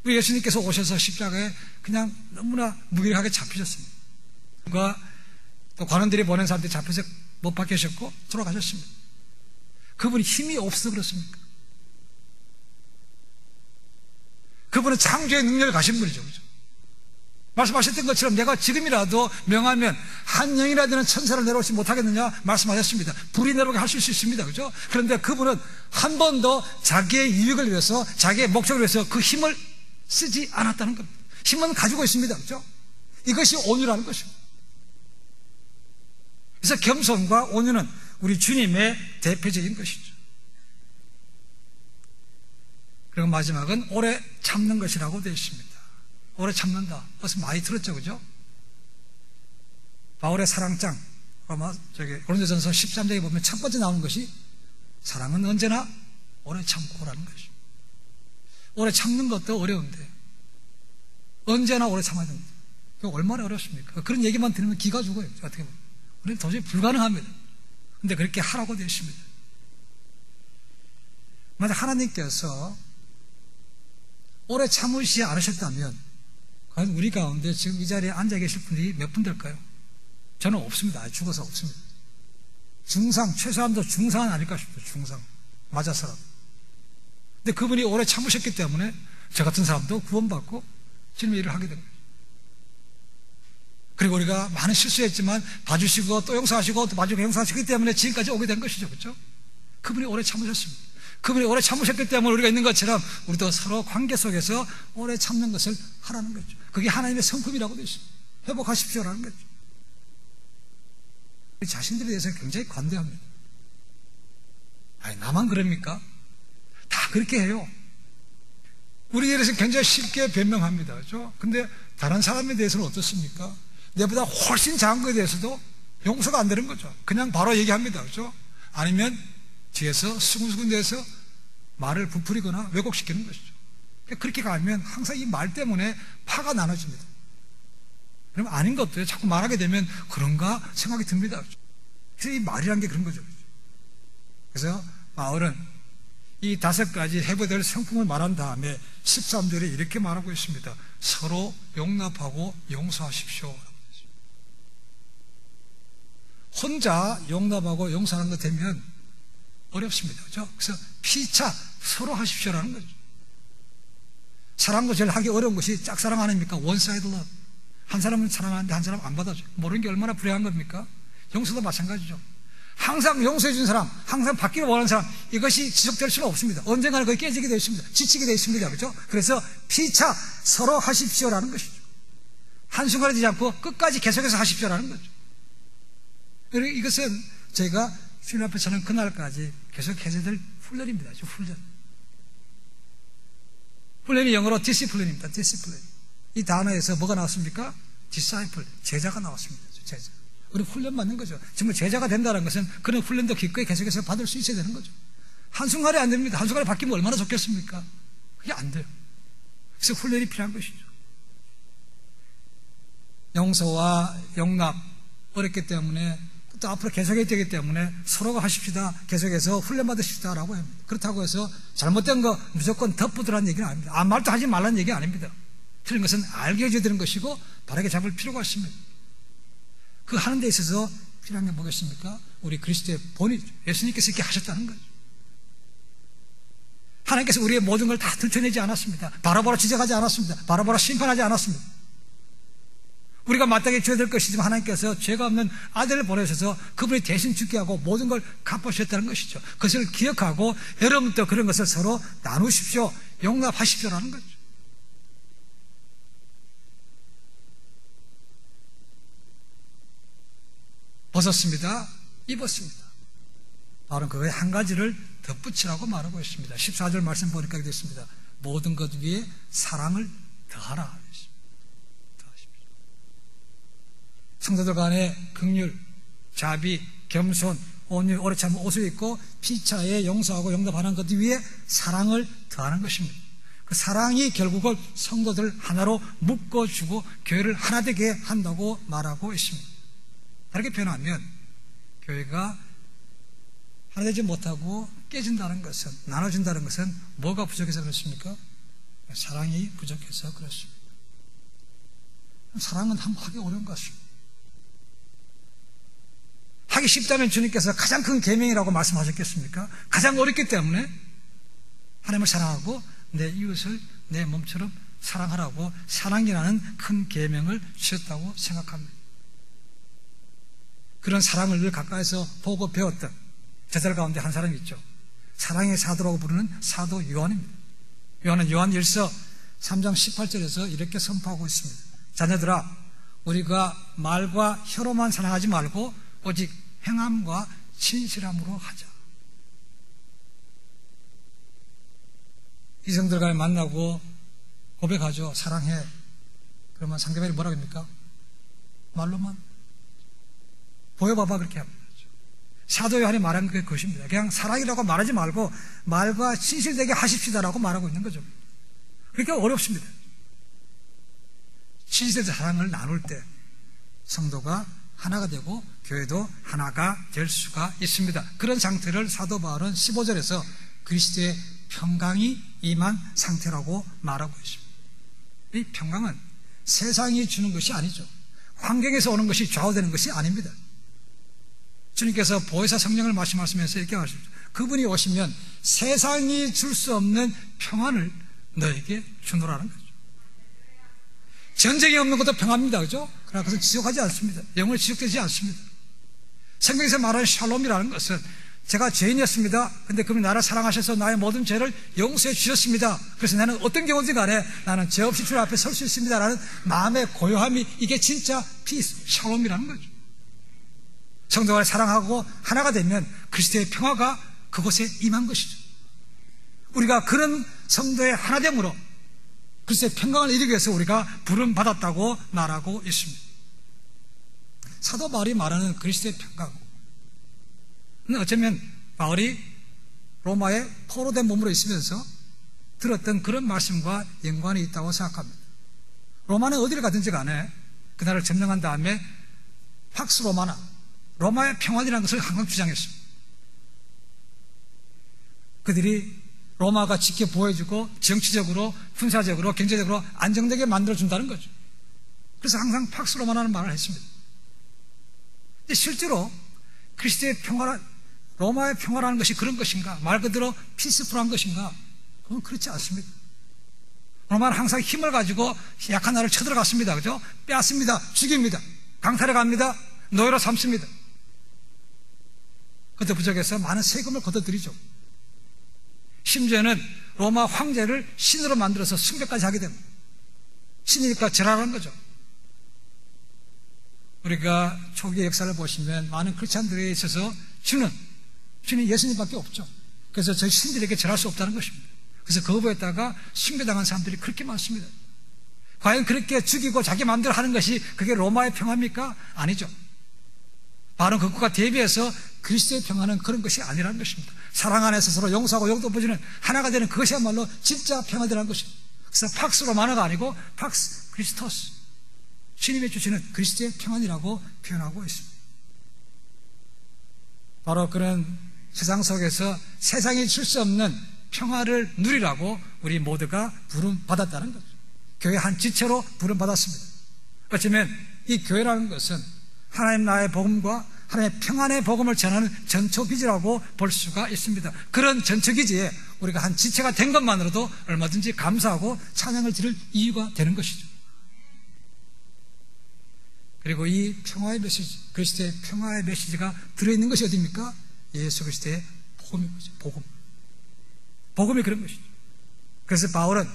우리 예수님께서 오셔서 십자가에 그냥 너무나 무기력하게 잡히셨습니다. 또 관원들이 보낸 사람들이 잡혀서 못 박히셨고 돌아가셨습니다. 그분이 힘이 없어서 그렇습니까? 그분은 창조의 능력을 가신 분이죠. 그렇죠? 말씀하셨던 것처럼 내가 지금이라도 명하면 한 영이라도 천사를 내려오지 못하겠느냐 말씀하셨습니다. 불이 내려오게 하실 수 있습니다. 그렇죠? 그런데 그분은 한 번도 자기의 이익을 위해서, 자기의 목적을 위해서 그 힘을 쓰지 않았다는 겁니다. 힘은 가지고 있습니다. 그렇죠? 이것이 온유라는 것입니다. 그래서 겸손과 온유는 우리 주님의 대표적인 것이죠. 그리고 마지막은 오래 참는 것이라고 되어 있습니다. 오래 참는다. 그것은 많이 들었죠, 그죠? 바울의 사랑장, 고린도전서 13장에 보면 첫 번째 나오는 것이 사랑은 언제나 오래 참고라는 것이죠. 오래 참는 것도 어려운데 언제나 오래 참아야 됩니다. 그게 얼마나 어렵습니까? 그런 얘기만 들으면 기가 죽어요. 어떻게 보면 우리는 도저히 불가능합니다. 그런데 그렇게 하라고 되어 있습니다. 만약 하나님께서 오래 참으시지 않으셨다면 과연 우리 가운데 지금 이 자리에 앉아 계실 분들이 몇 분 될까요? 저는 없습니다. 죽어서 없습니다. 중상, 최소한도 중상은 아닐까 싶어요. 중상. 맞아서라도. 근데 그분이 오래 참으셨기 때문에 저 같은 사람도 구원받고 주님의 일을 하게 된 거예요. 그리고 우리가 많은 실수했지만 봐주시고 또 용서하시고 또 봐주고 용서하시기 때문에 지금까지 오게 된 것이죠. 그렇죠? 그분이 오래 참으셨습니다. 그분이 오래 참으셨기 때문에 우리가 있는 것처럼 우리도 서로 관계 속에서 오래 참는 것을 하라는 거죠. 그게 하나님의 성품이라고 되어 있습니다. 회복하십시오라는 거죠. 우리 자신들에 대해서 굉장히 관대합니다. 아니, 나만 그럽니까? 다 그렇게 해요. 우리에 대해서 굉장히 쉽게 변명합니다. 그렇죠? 근데 다른 사람에 대해서는 어떻습니까? 내보다 훨씬 작은 것에 대해서도 용서가 안 되는 거죠. 그냥 바로 얘기합니다. 그렇죠? 아니면 뒤에서 수근수근 대해서 말을 부풀리거나 왜곡시키는 것이죠. 그렇게 가면 항상 이 말 때문에 파가 나눠집니다. 그러면 아닌 것도 자꾸 말하게 되면 그런가 생각이 듭니다. 그래서 이 말이란 게 그런 거죠. 그래서 바울은 이 5가지 해부될 성품을 말한 다음에 13절에 이렇게 말하고 있습니다. 서로 용납하고 용서하십시오. 혼자 용납하고 용서하는 것 되면 어렵습니다. 그렇죠? 그래서 피차 서로 하십시오라는 거죠. 사랑도 제일 하기 어려운 것이 짝사랑 아닙니까? 원사이드 러브. 한 사람은 사랑하는데 한 사람은 안 받아줘요. 모르는 게 얼마나 불행한 겁니까? 용서도 마찬가지죠. 항상 용서해 준 사람, 항상 받기를 원하는 사람, 이것이 지속될 수는 없습니다. 언젠가는 거의 깨지게 되어 있습니다. 지치게 되어 있습니다. 그렇죠? 그래서 피차 서로 하십시오라는 것이죠. 한순간에 되지 않고 끝까지 계속해서 하십시오라는 거죠. 이것은 제가 주님 앞에 서는 그날까지 계속 해야 될 훈련입니다. 훈련. 훈련이 영어로 디시플린입니다. 디시플린. 이 단어에서 뭐가 나왔습니까? disciple, 제자가 나왔습니다. 제자. 우리 훈련 받는 거죠. 정말 제자가 된다는 것은 그런 훈련도 기꺼이 계속해서 받을 수 있어야 되는 거죠. 한순간에 안 됩니다. 한순간에 바뀌면 얼마나 좋겠습니까? 그게 안 돼요. 그래서 훈련이 필요한 것이죠. 용서와 용납 어렵기 때문에 또 앞으로 계속해야 되기 때문에 서로가 하십시다. 계속해서 훈련 받으십시다라고 합니다. 그렇다고 해서 잘못된 거 무조건 덮어두라는 얘기는 아닙니다. 아무 말도 하지 말라는 얘기 아닙니다. 틀린 것은 알게 해줘야 되는 것이고 바르게 잡을 필요가 있습니다. 그 하는 데 있어서 필요한 게 뭐겠습니까? 우리 그리스도의 본이죠. 예수님께서 이렇게 하셨다는 거죠. 하나님께서 우리의 모든 걸 다 들춰내지 않았습니다. 바로바로 지적하지 않았습니다. 바로바로 심판하지 않았습니다. 우리가 마땅히 줘야 될 것이지만 하나님께서 죄가 없는 아들을 보내셔서 그분이 대신 죽게 하고 모든 걸 갚으셨다는 것이죠. 그것을 기억하고 여러분도 그런 것을 서로 나누십시오. 용납하십시오라는 거죠. 벗었습니다. 입었습니다. 바로 그거에 한 가지를 덧붙이라고 말하고 있습니다. 14절 말씀 보니까 이렇게 됐습니다. 모든 것 위에 사랑을 더하라. 성도들 간에 긍휼, 자비, 겸손, 온유, 오래 참음, 옷을 입고 피차에 용서하고 용납하는 것 위에 사랑을 더하는 것입니다. 그 사랑이 결국은 성도들 하나로 묶어주고 교회를 하나 되게 한다고 말하고 있습니다. 다르게 표현하면 교회가 하나 되지 못하고 깨진다는 것은, 나눠진다는 것은 뭐가 부족해서 그렇습니까? 사랑이 부족해서 그렇습니다. 사랑은 한번 하기 어려운 것 같습니다. 하기 쉽다면 주님께서 가장 큰 계명이라고 말씀하셨겠습니까? 가장 어렵기 때문에 하나님을 사랑하고 내 이웃을 내 몸처럼 사랑하라고 사랑이라는 큰 계명을 주셨다고 생각합니다. 그런 사랑을 늘 가까이서 보고 배웠던 제자들 가운데 한 사람이 있죠. 사랑의 사도라고 부르는 사도 요한입니다. 요한은 요한 1서 3장 18절에서 이렇게 선포하고 있습니다. 자녀들아, 우리가 말과 혀로만 사랑하지 말고 오직 행함과 진실함으로 하자. 이성들 간에 만나고 고백하죠. 사랑해. 그러면 상대방이 뭐라고 합니까? 말로만 보여봐봐 그렇게 합니다. 사도 요한이 말한 게 그것입니다. 그냥 사랑이라고 말하지 말고 말과 진실되게 하십시다라고 말하고 있는 거죠. 그렇게 어렵습니다. 진실된 사랑을 나눌 때 성도가 하나가 되고 교회도 하나가 될 수가 있습니다. 그런 상태를 사도 바울은 15절에서 그리스도의 평강이 임한 상태라고 말하고 있습니다. 이 평강은 세상이 주는 것이 아니죠. 환경에서 오는 것이 좌우되는 것이 아닙니다. 주님께서 보혜사 성령을 말씀하시면서 이렇게 말씀하십니다. 그분이 오시면 세상이 줄 수 없는 평안을 너에게 주노라는 거죠. 전쟁이 없는 것도 평안입니다. 그죠? 그러나 그것은 지속하지 않습니다. 영원히 지속되지 않습니다. 성경에서 말하는 샬롬이라는 것은 제가 죄인이었습니다. 근데 그분이 나를 사랑하셔서 나의 모든 죄를 용서해 주셨습니다. 그래서 나는 어떤 경우든 간에 나는 죄 없이 주님 앞에 설 수 있습니다. 라는 마음의 고요함이 이게 진짜 피스, 샬롬이라는 거죠. 성도가 사랑하고 하나가 되면 그리스도의 평화가 그곳에 임한 것이죠. 우리가 그런 성도의 하나됨으로 그리스도의 평강을 이루기 위해서 우리가 부름받았다고 말하고 있습니다. 사도 바울이 말하는 그리스도의 평강, 어쩌면 바울이 로마에 포로된 몸으로 있으면서 들었던 그런 말씀과 연관이 있다고 생각합니다. 로마는 어디를 가든지 간에 그날을 점령한 다음에 팍스 로마나 로마의 평안이라는 것을 항상 주장했습니다. 그들이 로마가 지켜 보호해주고 정치적으로, 군사적으로, 경제적으로 안정되게 만들어준다는 거죠. 그래서 항상 팍스 로마라는 말을 했습니다. 근데 실제로 그리스도의 평화라, 로마의 평화라는 것이 그런 것인가? 말 그대로 피스풀한 것인가? 그건 그렇지 않습니다. 로마는 항상 힘을 가지고 약한 나라를 쳐들어갔습니다. 그죠? 빼앗습니다. 죽입니다. 강탈해 갑니다. 노예로 삼습니다. 그것도 부족해서 많은 세금을 걷어들이죠. 심지어는 로마 황제를 신으로 만들어서 숭배까지 하게 됩니다. 신이니까 절하는 거죠. 우리가 초기 역사를 보시면 많은 크리스찬들에 있어서 주는 예수님밖에 없죠. 그래서 저희 신들에게 절할 수 없다는 것입니다. 그래서 거부했다가 숭배당한 사람들이 그렇게 많습니다. 과연 그렇게 죽이고 자기 마음대로 하는 것이 그게 로마의 평화입니까? 아니죠. 바로 그것과 대비해서 그리스도의 평화는 그런 것이 아니라는 것입니다. 사랑 안에서 서로 용서하고 용도 보지는 하나가 되는 그것이야말로 진짜 평화되라는 것입니다. 그래서 팍스 로마노가 아니고 팍스 크리스토스, 주님이 주시는 그리스도의 평안이라고 표현하고 있습니다. 바로 그런 세상 속에서 세상이 줄 수 없는 평화를 누리라고 우리 모두가 부름받았다는 거죠. 교회 한 지체로 부름받았습니다. 어쩌면 이 교회라는 것은 하나님 나라의 복음과 하나님의 평안의 복음을 전하는 전초기지라고 볼 수가 있습니다. 그런 전초기지에 우리가 한 지체가 된 것만으로도 얼마든지 감사하고 찬양을 드릴 이유가 되는 것이죠. 그리고 이 평화의 메시지, 그리스도의 평화의 메시지가 들어있는 것이 어디입니까? 예수 그리스도의 복음인 거죠. 복음이 그런 것이죠. 그래서 바울은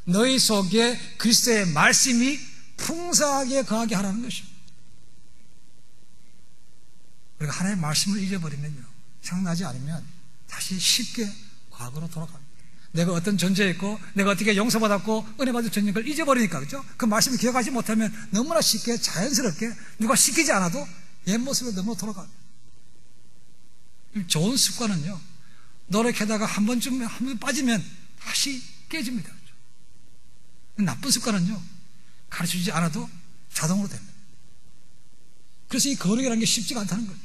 너희 속에 그리스도의 말씀이 풍성하게 거하게 하라는 것입니다. 우리가 하나님의 말씀을 잊어버리면요, 생각나지 않으면 다시 쉽게 과거로 돌아갑니다. 내가 어떤 존재였고 내가 어떻게 용서받았고 은혜 받을 존재인 걸 잊어버리니까, 그렇죠? 그 말씀을 기억하지 못하면 너무나 쉽게 자연스럽게 누가 시키지 않아도 옛 모습으로 너무 돌아갑니다. 좋은 습관은요, 노력하다가 한 번 빠지면 다시 깨집니다. 그렇죠? 나쁜 습관은요, 가르쳐주지 않아도 자동으로 됩니다. 그래서 이 거룩이라는 게 쉽지가 않다는 거죠.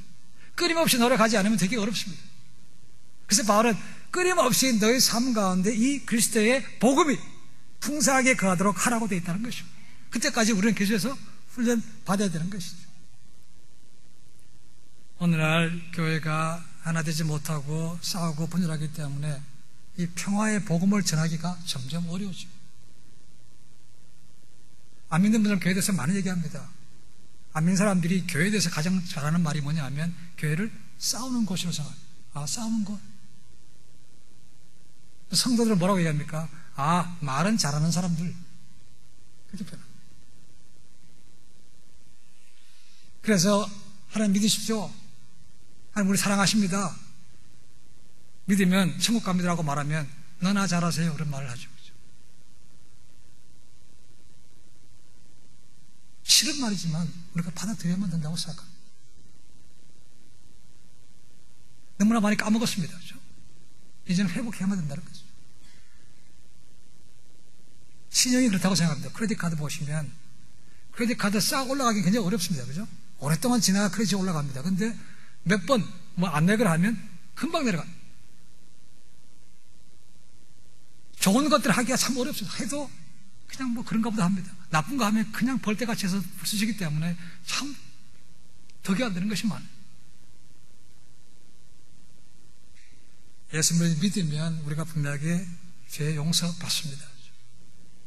끊임없이 노력하지 않으면 되게 어렵습니다. 그래서 바울은 끊임없이 너희 삶 가운데 이 그리스도의 복음이 풍성하게 거하도록 하라고 되어 있다는 것입니다. 그때까지 우리는 계속해서 훈련 받아야 되는 것이죠. 오늘날 교회가 하나 되지 못하고 싸우고 분열하기 때문에 이 평화의 복음을 전하기가 점점 어려워집니다. 안 믿는 분들은 교회에 대해서 많이 얘기합니다. 안 믿는 사람들이 교회에 대해서 가장 잘하는 말이 뭐냐 하면 교회를 싸우는 곳으로 생각합니다. 아, 싸우는 곳? 성도들은 뭐라고 얘기합니까? 아, 말은 잘하는 사람들. 그렇게 표현합니다. 그래서 하나님 믿으십시오. 하나님 우리 사랑하십니다. 믿으면 천국 갑니다라고 말하면 너나 잘하세요, 그런 말을 하죠. 싫은 말이지만 우리가 받아들여야만 된다고 생각합니다. 너무나 많이 까먹었습니다. 그렇죠? 이제는 회복해야만 된다는 거죠. 신용이 그렇다고 생각합니다. 크레딧 카드 보시면 크레딧 카드 싹 올라가기 굉장히 어렵습니다. 그죠? 오랫동안 지나가 크레딧이 올라갑니다. 근데 몇 번 안 내거라 하면 금방 내려갑니다. 좋은 것들 하기가 참 어렵습니다. 해도 그냥 그런가 보다 합니다. 나쁜 거 하면 그냥 벌떼같이 해서 쓰시기 때문에 참 덕이 안 되는 것이 많아요. 예수님을 믿으면 우리가 분명하게 죄 용서 받습니다.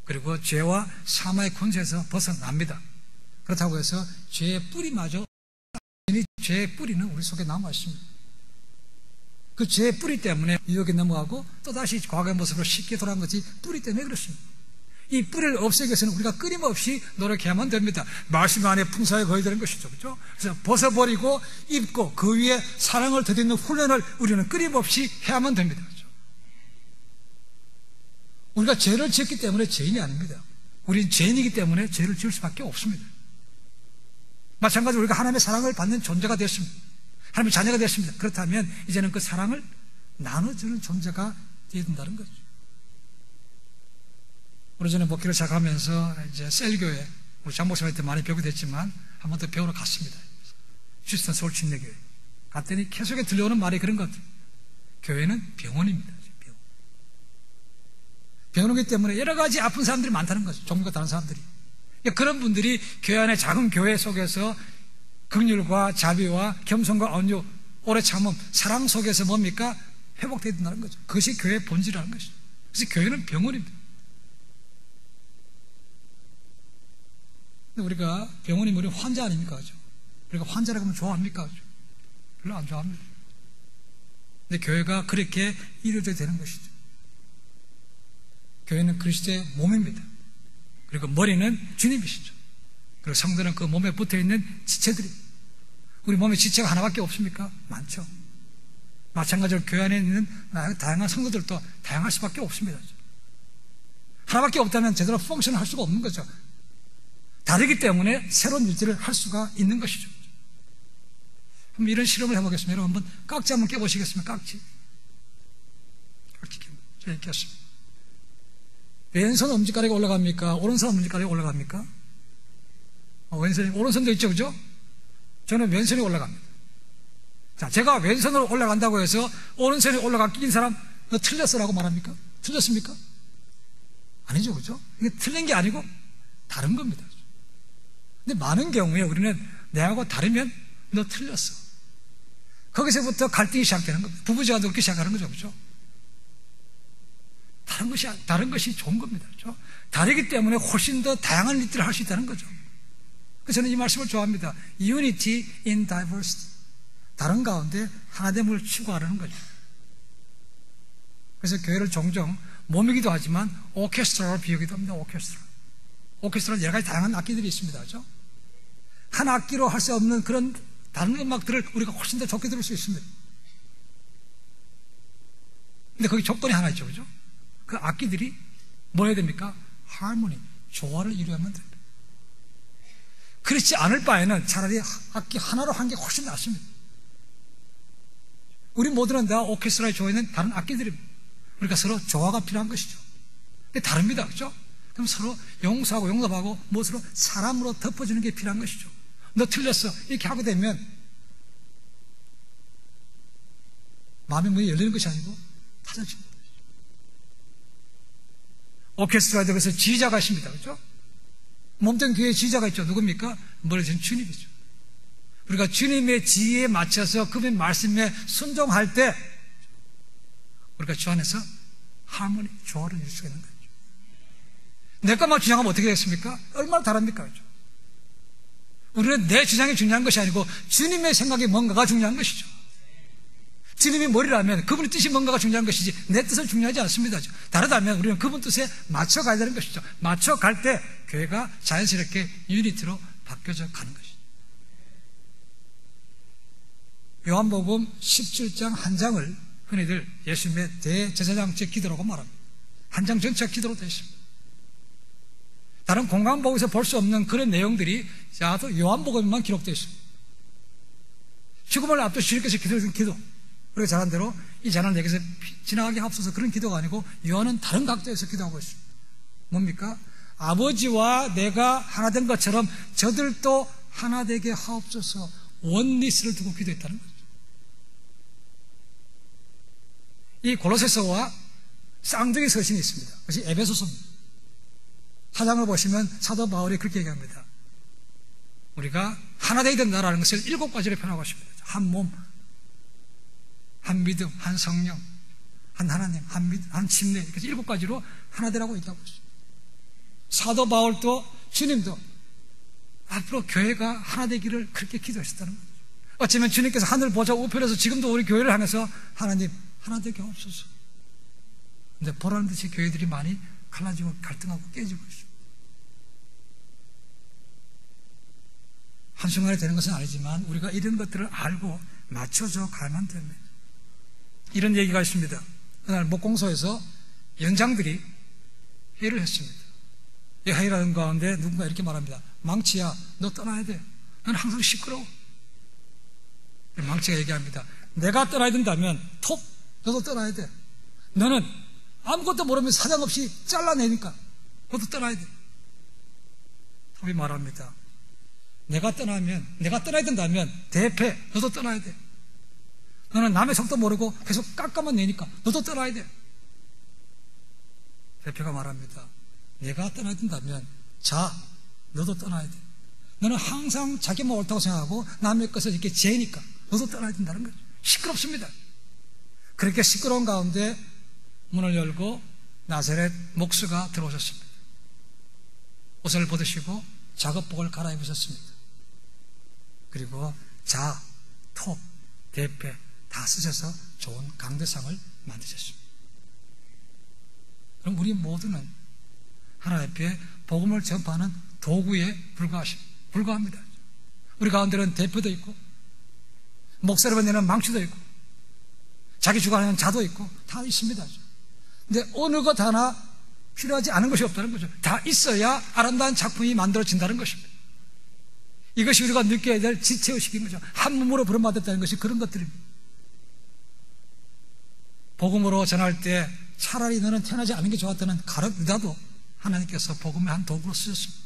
그리고 죄와 사마의 권세에서 벗어납니다. 그렇다고 해서 죄의 뿌리마저, 죄의 뿌리는 우리 속에 남아 있습니다. 그 죄의 뿌리 때문에 유혹에 넘어가고 또다시 과거의 모습으로 쉽게 돌아간 것이 뿌리 때문에 그렇습니다. 이 뿌리를 없애기 위해서는 우리가 끊임없이 노력해야만 됩니다. 말씀 안에 풍성하게 거해야 되는 것이죠. 그렇죠? 그래서 벗어버리고 입고 그 위에 사랑을 더듬는 훈련을 우리는 끊임없이 해야만 됩니다. 그렇죠? 우리가 죄를 지었기 때문에 죄인이 아닙니다. 우리는 죄인이기 때문에 죄를 지을 수밖에 없습니다. 마찬가지로 우리가 하나님의 사랑을 받는 존재가 됐습니다. 하나님의 자녀가 됐습니다. 그렇다면 이제는 그 사랑을 나눠주는 존재가 되어야 된다는 거죠. 오래전에 목회를 시작하면서 이제 셀교회, 우리 장목사님한테 많이 배우게 됐지만 한 번 더 배우러 갔습니다. 휴스턴 서울 침례교회 갔더니 계속에 들려오는 말이 그런 것 같아요. 교회는 병원입니다. 병원이기 때문에 여러 가지 아픈 사람들이 많다는 거죠. 종류가 다른 사람들이. 그런 분들이 교회 안에 작은 교회 속에서 긍휼과 자비와 겸손과 온유, 오래 참음, 사랑 속에서 뭡니까? 회복되어야 된다는 거죠. 그것이 교회의 본질이라는 것이죠. 그래서 교회는 병원입니다. 근데 우리가 병원이면 우리 환자 아닙니까? 그죠? 우리가 환자라고 하면 좋아합니까? 그죠? 별로 안 좋아합니다. 근데 교회가 그렇게 이루어져야 되는 것이죠. 교회는 그리스도의 몸입니다. 그리고 머리는 주님이시죠. 그리고 성도는 그 몸에 붙어있는 지체들입니다. 우리 몸에 지체가 하나밖에 없습니까? 많죠. 마찬가지로 교회 안에 있는 다양한 성도들도 다양할 수밖에 없습니다. 하나밖에 없다면 제대로 펑션을 할 수가 없는 거죠. 다르기 때문에 새로운 일들을 할 수가 있는 것이죠. 한번 이런 실험을 해보겠습니다. 여러분 한번 깍지 한번 깨보시겠습니까? 깍지 제가 꼈습니다. 왼손 엄지가락이 올라갑니까? 오른손 엄지가락이 올라갑니까? 오른손도 있죠, 그죠? 저는 왼손이 올라갑니다. 자, 제가 왼손으로 올라간다고 해서 오른손이 올라가 끼인 사람, 너 틀렸어라고 말합니까? 틀렸습니까? 아니죠, 그죠? 이게 틀린 게 아니고 다른 겁니다. 근데 많은 경우에 우리는 내하고 다르면 너 틀렸어. 거기서부터 갈등이 시작되는 겁니다. 부부지가 늦기 시작하는 거죠, 그죠? 다른 것이 좋은 겁니다. 그렇죠? 다르기 때문에 훨씬 더 다양한 일들을 할 수 있다는 거죠. 그래서 저는 이 말씀을 좋아합니다. Unity in diversity. 다른 가운데 하나됨을 추구하라는 거죠. 그래서 교회를 종종 몸이기도 하지만 오케스트라로 비우기도 합니다. 오케스트라는 여러 가지 다양한 악기들이 있습니다. 그렇죠? 한 악기로 할 수 없는 그런 다른 음악들을 우리가 훨씬 더 좋게 들을 수 있습니다. 근데 거기 조건이 하나 있죠. 그죠? 그 악기들이 뭐 해야 됩니까? 하모니, 조화를 이루어야만 됩니다. 그렇지 않을 바에는 차라리 악기 하나로 한 게 훨씬 낫습니다. 우리 모두는 다 오케스트라에 조화있는 다른 악기들입니다. 그러니까 서로 조화가 필요한 것이죠. 근데 다릅니다. 그죠? 그럼 서로 용서하고 용납하고 무엇으로? 사람으로 덮어주는 게 필요한 것이죠. 너 틀렸어. 이렇게 하게 되면 마음의 문이 열리는 것이 아니고 닫아집니다. 오케스트라에도 그래서 지휘자가 있습니다. 그렇죠? 몸된 교회에 지휘자가 있죠. 누굽니까? 멀어진 주님이죠. 우리가 주님의 지혜에 맞춰서 그분의 말씀에 순종할 때 우리가 주 안에서 하모니, 조화를 이룰 수가 있는 거죠. 내 것만 주장하면 어떻게 되겠습니까? 얼마나 다릅니까? 그렇죠? 우리는 내 주장이 중요한 것이 아니고 주님의 생각이 뭔가가 중요한 것이죠. 주님이 머리라면 그분의 뜻이 뭔가가 중요한 것이지 내 뜻은 중요하지 않습니다. 다르다면 우리는 그분 뜻에 맞춰가야 되는 것이죠. 맞춰갈 때 교회가 자연스럽게 유니티로 바뀌어져 가는 것이죠. 요한복음 17장 한 장을 흔히들 예수님의 대제사장적 기도라고 말합니다. 한 장 전체가 기도로 되어 있습니다. 다른 공간복에서 볼 수 없는 그런 내용들이 요한복음에만 기록되어 있습니다. 죽음을 앞두고 주님께서 기도하신 기도, 우리가 잘한 대로 이 잔을 내게서 지나가게 하옵소서, 그런 기도가 아니고 요한은 다른 각도에서 기도하고 있습니다. 뭡니까? 아버지와 내가 하나 된 것처럼 저들도 하나 되게 하옵소서, 원리스를 두고 기도했다는 거죠. 이 골로새서와 쌍둥이 서신이 있습니다. 그것이 에베소서입니다. 사장을 보시면 사도 바울이 그렇게 얘기합니다. 우리가 하나 되어야 된다는 것을 7가지로 표현하고 있습니다. 한 몸, 한 믿음, 한 성령, 한 하나님, 한 침례, 이렇게 7가지로 하나 되라고 얘기하고 있습니다. 사도 바울도 주님도 앞으로 교회가 하나 되기를 그렇게 기도하셨다는 거죠. 어쩌면 주님께서 하늘 보좌 우편에서 지금도 우리 교회를 향해서 하나님 하나 되게 없소서. 근데 보라는 듯이 교회들이 많이 갈라지고 갈등하고 깨지고 있습니다. 한순간에 되는 것은 아니지만 우리가 이런 것들을 알고 맞춰져 가야만 됩니다. 이런 얘기가 있습니다. 그날 목공소에서 연장들이 회의를 했습니다. 이 회의라는 가운데 누군가 이렇게 말합니다. 망치야, 너 떠나야 돼. 넌 항상 시끄러워. 망치가 얘기합니다. 내가 떠나야 된다면 톱, 너도 떠나야 돼. 너는 아무것도 모르면 사정없이 잘라내니까 너도 떠나야 돼. 톱이 말합니다. 내가 떠나야 된다면 대패, 너도 떠나야 돼. 너는 남의 속도 모르고 계속 깎아만 내니까 너도 떠나야 돼. 대표가 말합니다. 내가 떠나야 된다면 자, 너도 떠나야 돼. 너는 항상 자기만 옳다고 생각하고 남의 것을 이렇게 재니까 너도 떠나야 된다는 거죠. 시끄럽습니다. 그렇게 시끄러운 가운데 문을 열고 나사렛 목수가 들어오셨습니다. 옷을 벗으시고 작업복을 갈아입으셨습니다. 그리고 자, 톱, 대패 다 쓰셔서 좋은 강대상을 만드셨습니다. 그럼 우리 모두는 하나님 앞에 복음을 전파하는 도구에 불과합니다. 우리 가운데는 대표도 있고 목사를 내는 망치도 있고 자기 주관하는 자도 있고 다 있습니다. 근데 어느 것 하나 필요하지 않은 것이 없다는 거죠. 다 있어야 아름다운 작품이 만들어진다는 것입니다. 이것이 우리가 느껴야 될 지체의식인 거죠. 한 몸으로 부름받았다는 것이 그런 것들입니다. 복음으로 전할 때 차라리 너는 태어나지 않은 게 좋았다는 가롯 유다도 하나님께서 복음의 한 도구로 쓰셨습니다.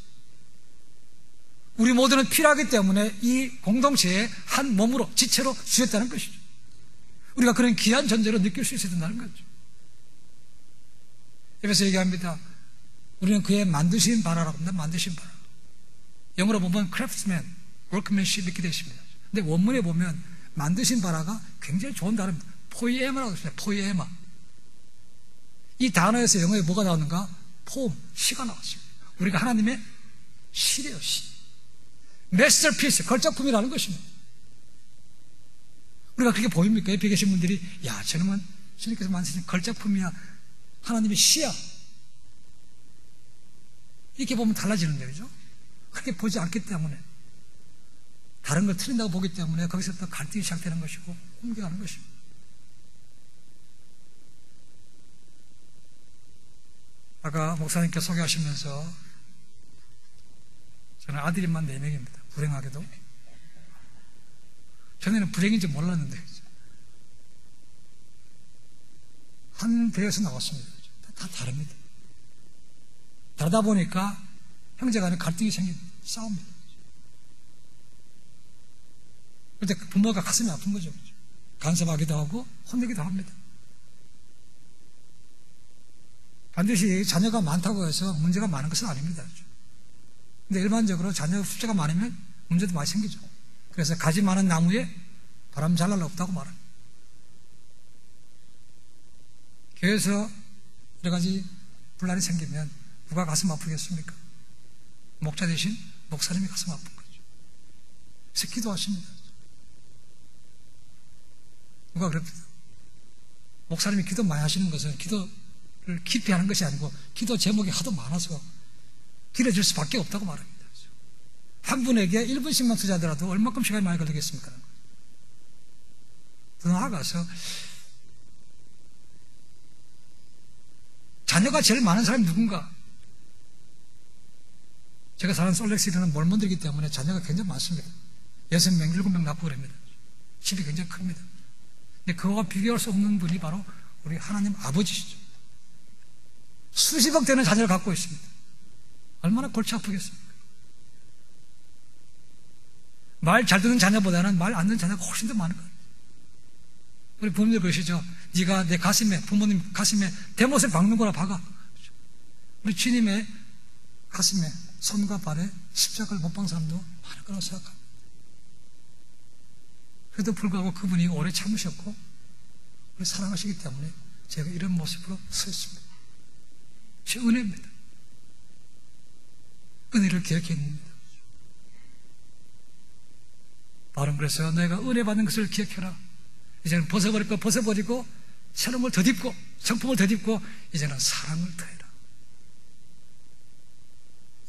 우리 모두는 필요하기 때문에 이 공동체의 한 몸으로 지체로 주셨다는 것이죠. 우리가 그런 귀한 존재로 느낄 수 있어야 된다는 거죠. 그래서 얘기합니다. 우리는 그의 만드신 바라라고 합니다. 만드신 바라. 영어로 보면 craftsman, workmanship 이렇게 되어 있습니다. 근데 원문에 보면 만드신 바라가 굉장히 좋은 단어입니다. 포이에마라고 했습니다. 포이에마. 이 단어에서 영어에 뭐가 나오는가? 포음, 시가 나왔습니다. 우리가 하나님의 시래요, 시. 마스터피스, 걸작품이라는 것입니다. 우리가 그렇게 보입니까? 옆에 계신 분들이, 야, 저놈은 주님께서 만드신 걸작품이야. 하나님의 시야. 이렇게 보면 달라지는데, 그죠? 그렇게 보지 않기 때문에, 다른 걸 틀린다고 보기 때문에 거기서부터 갈등이 시작되는 것이고, 옮겨가는 것입니다. 아까 목사님께 소개하시면서 저는 아들이만 4명입니다. 불행하게도. 전에는 불행인지 몰랐는데 한 배에서 나왔습니다. 다 다릅니다. 다르다 보니까 형제간에 갈등이 싸웁니다. 그런데 부모가 가슴이 아픈 거죠. 간섭하기도 하고 혼내기도 합니다. 반드시 자녀가 많다고 해서 문제가 많은 것은 아닙니다. 근데 일반적으로 자녀 숫자가 많으면 문제도 많이 생기죠. 그래서 가지 많은 나무에 바람 잘 날 없다고 말합니다. 교회에서 여러 가지 분란이 생기면 누가 가슴 아프겠습니까? 목자 대신 목사님이 가슴 아픈 거죠. 그래서 기도하십니다. 누가 그럽니다. 목사님이 기도 많이 하시는 것은 기도를 깊이 하는 것이 아니고 기도 제목이 하도 많아서 길어질 수밖에 없다고 말합니다. 한 분에게 1분씩만 투자하더라도 얼마큼 시간이 많이 걸리겠습니까? 더 나아가서 자녀가 제일 많은 사람이 누군가? 제가 사는 솔렉시티는 몰몬들이기 때문에 자녀가 굉장히 많습니다. 6명, 7명 낳고 그럽니다. 집이 굉장히 큽니다. 근데 그거와 비교할 수 없는 분이 바로 우리 하나님 아버지시죠. 수십억 되는 자녀를 갖고 있습니다. 얼마나 골치 아프겠습니까? 말 잘 듣는 자녀보다는 말 안 듣는 자녀가 훨씬 더 많은 거예요. 우리 부모님들 그러시죠. 네가 내 가슴에, 부모님 가슴에 대못을 박는 거라 박아. 우리 주님의 가슴에 손과 발에 십자가를 못 박은 사람도 많을 거라고 생각합니다. 그래도 불구하고 그분이 오래 참으셨고 우리 사랑하시기 때문에 제가 이런 모습으로 서 있습니다. 제 은혜입니다. 은혜를 기억해 있습니다. 바로 그래서 내가 은혜 받는 것을 기억해라. 이제는 벗어버릴 거 벗어버리고 새로운 걸 덧입고 성품을 덧입고 이제는 사랑을 더해라.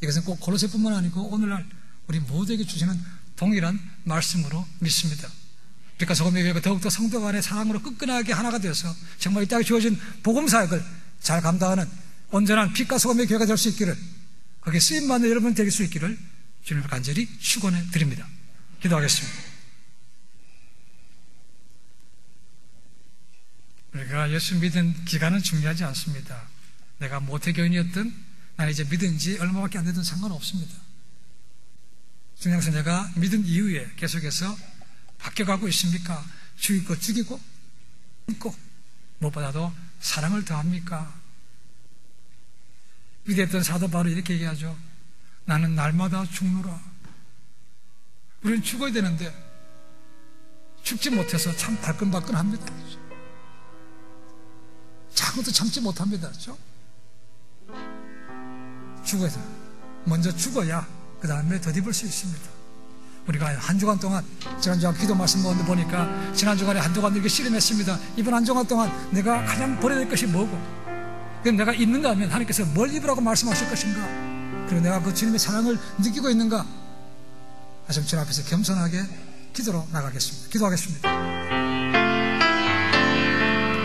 이것은 꼭 고로새뿐만 아니고 오늘날 우리 모두에게 주시는 동일한 말씀으로 믿습니다. 빛과 소금의 교회가 더욱더 성도 간의 사랑으로 끈끈하게 하나가 되어서 정말 이 땅에 주어진 복음사역을 잘 감당하는 온전한 빛과 소금의 교회가 될 수 있기를, 거기에 쓰임받는 여러분 될 수 있기를 주님을 간절히 축원해 드립니다. 기도하겠습니다. 우리가 예수 믿은 기간은 중요하지 않습니다. 내가 모태교인이었든 나는 이제 믿은 지 얼마밖에 안 되든 상관없습니다. 중요한 것은 내가 믿은 이후에 계속해서 바뀌어가고 있습니까? 죽이고 죽이고 믿고 무엇보다도 사랑을 더합니까? 위대했던 사도 바울이 이렇게 얘기하죠. 나는 날마다 죽노라. 우리는 죽어야 되는데 죽지 못해서 참 발끈발끈합니다. 참도 참지 못합니다. 그렇죠? 죽어야 돼. 먼저 죽어야 그 다음에 덧입을 수 있습니다. 우리가 한 주간 동안 지난주간 기도 말씀 보니까 지난 주간에 한 주간 이렇게 씨름했습니다. 이번 한 주간 동안 내가 가장 버려야 될 것이 뭐고, 그럼 내가 있는가 하면 하나님께서 뭘 입으라고 말씀하실 것인가, 그리고 내가 그 주님의 사랑을 느끼고 있는가. 하시면 주님 앞에서 겸손하게 기도로 나가겠습니다. 기도하겠습니다.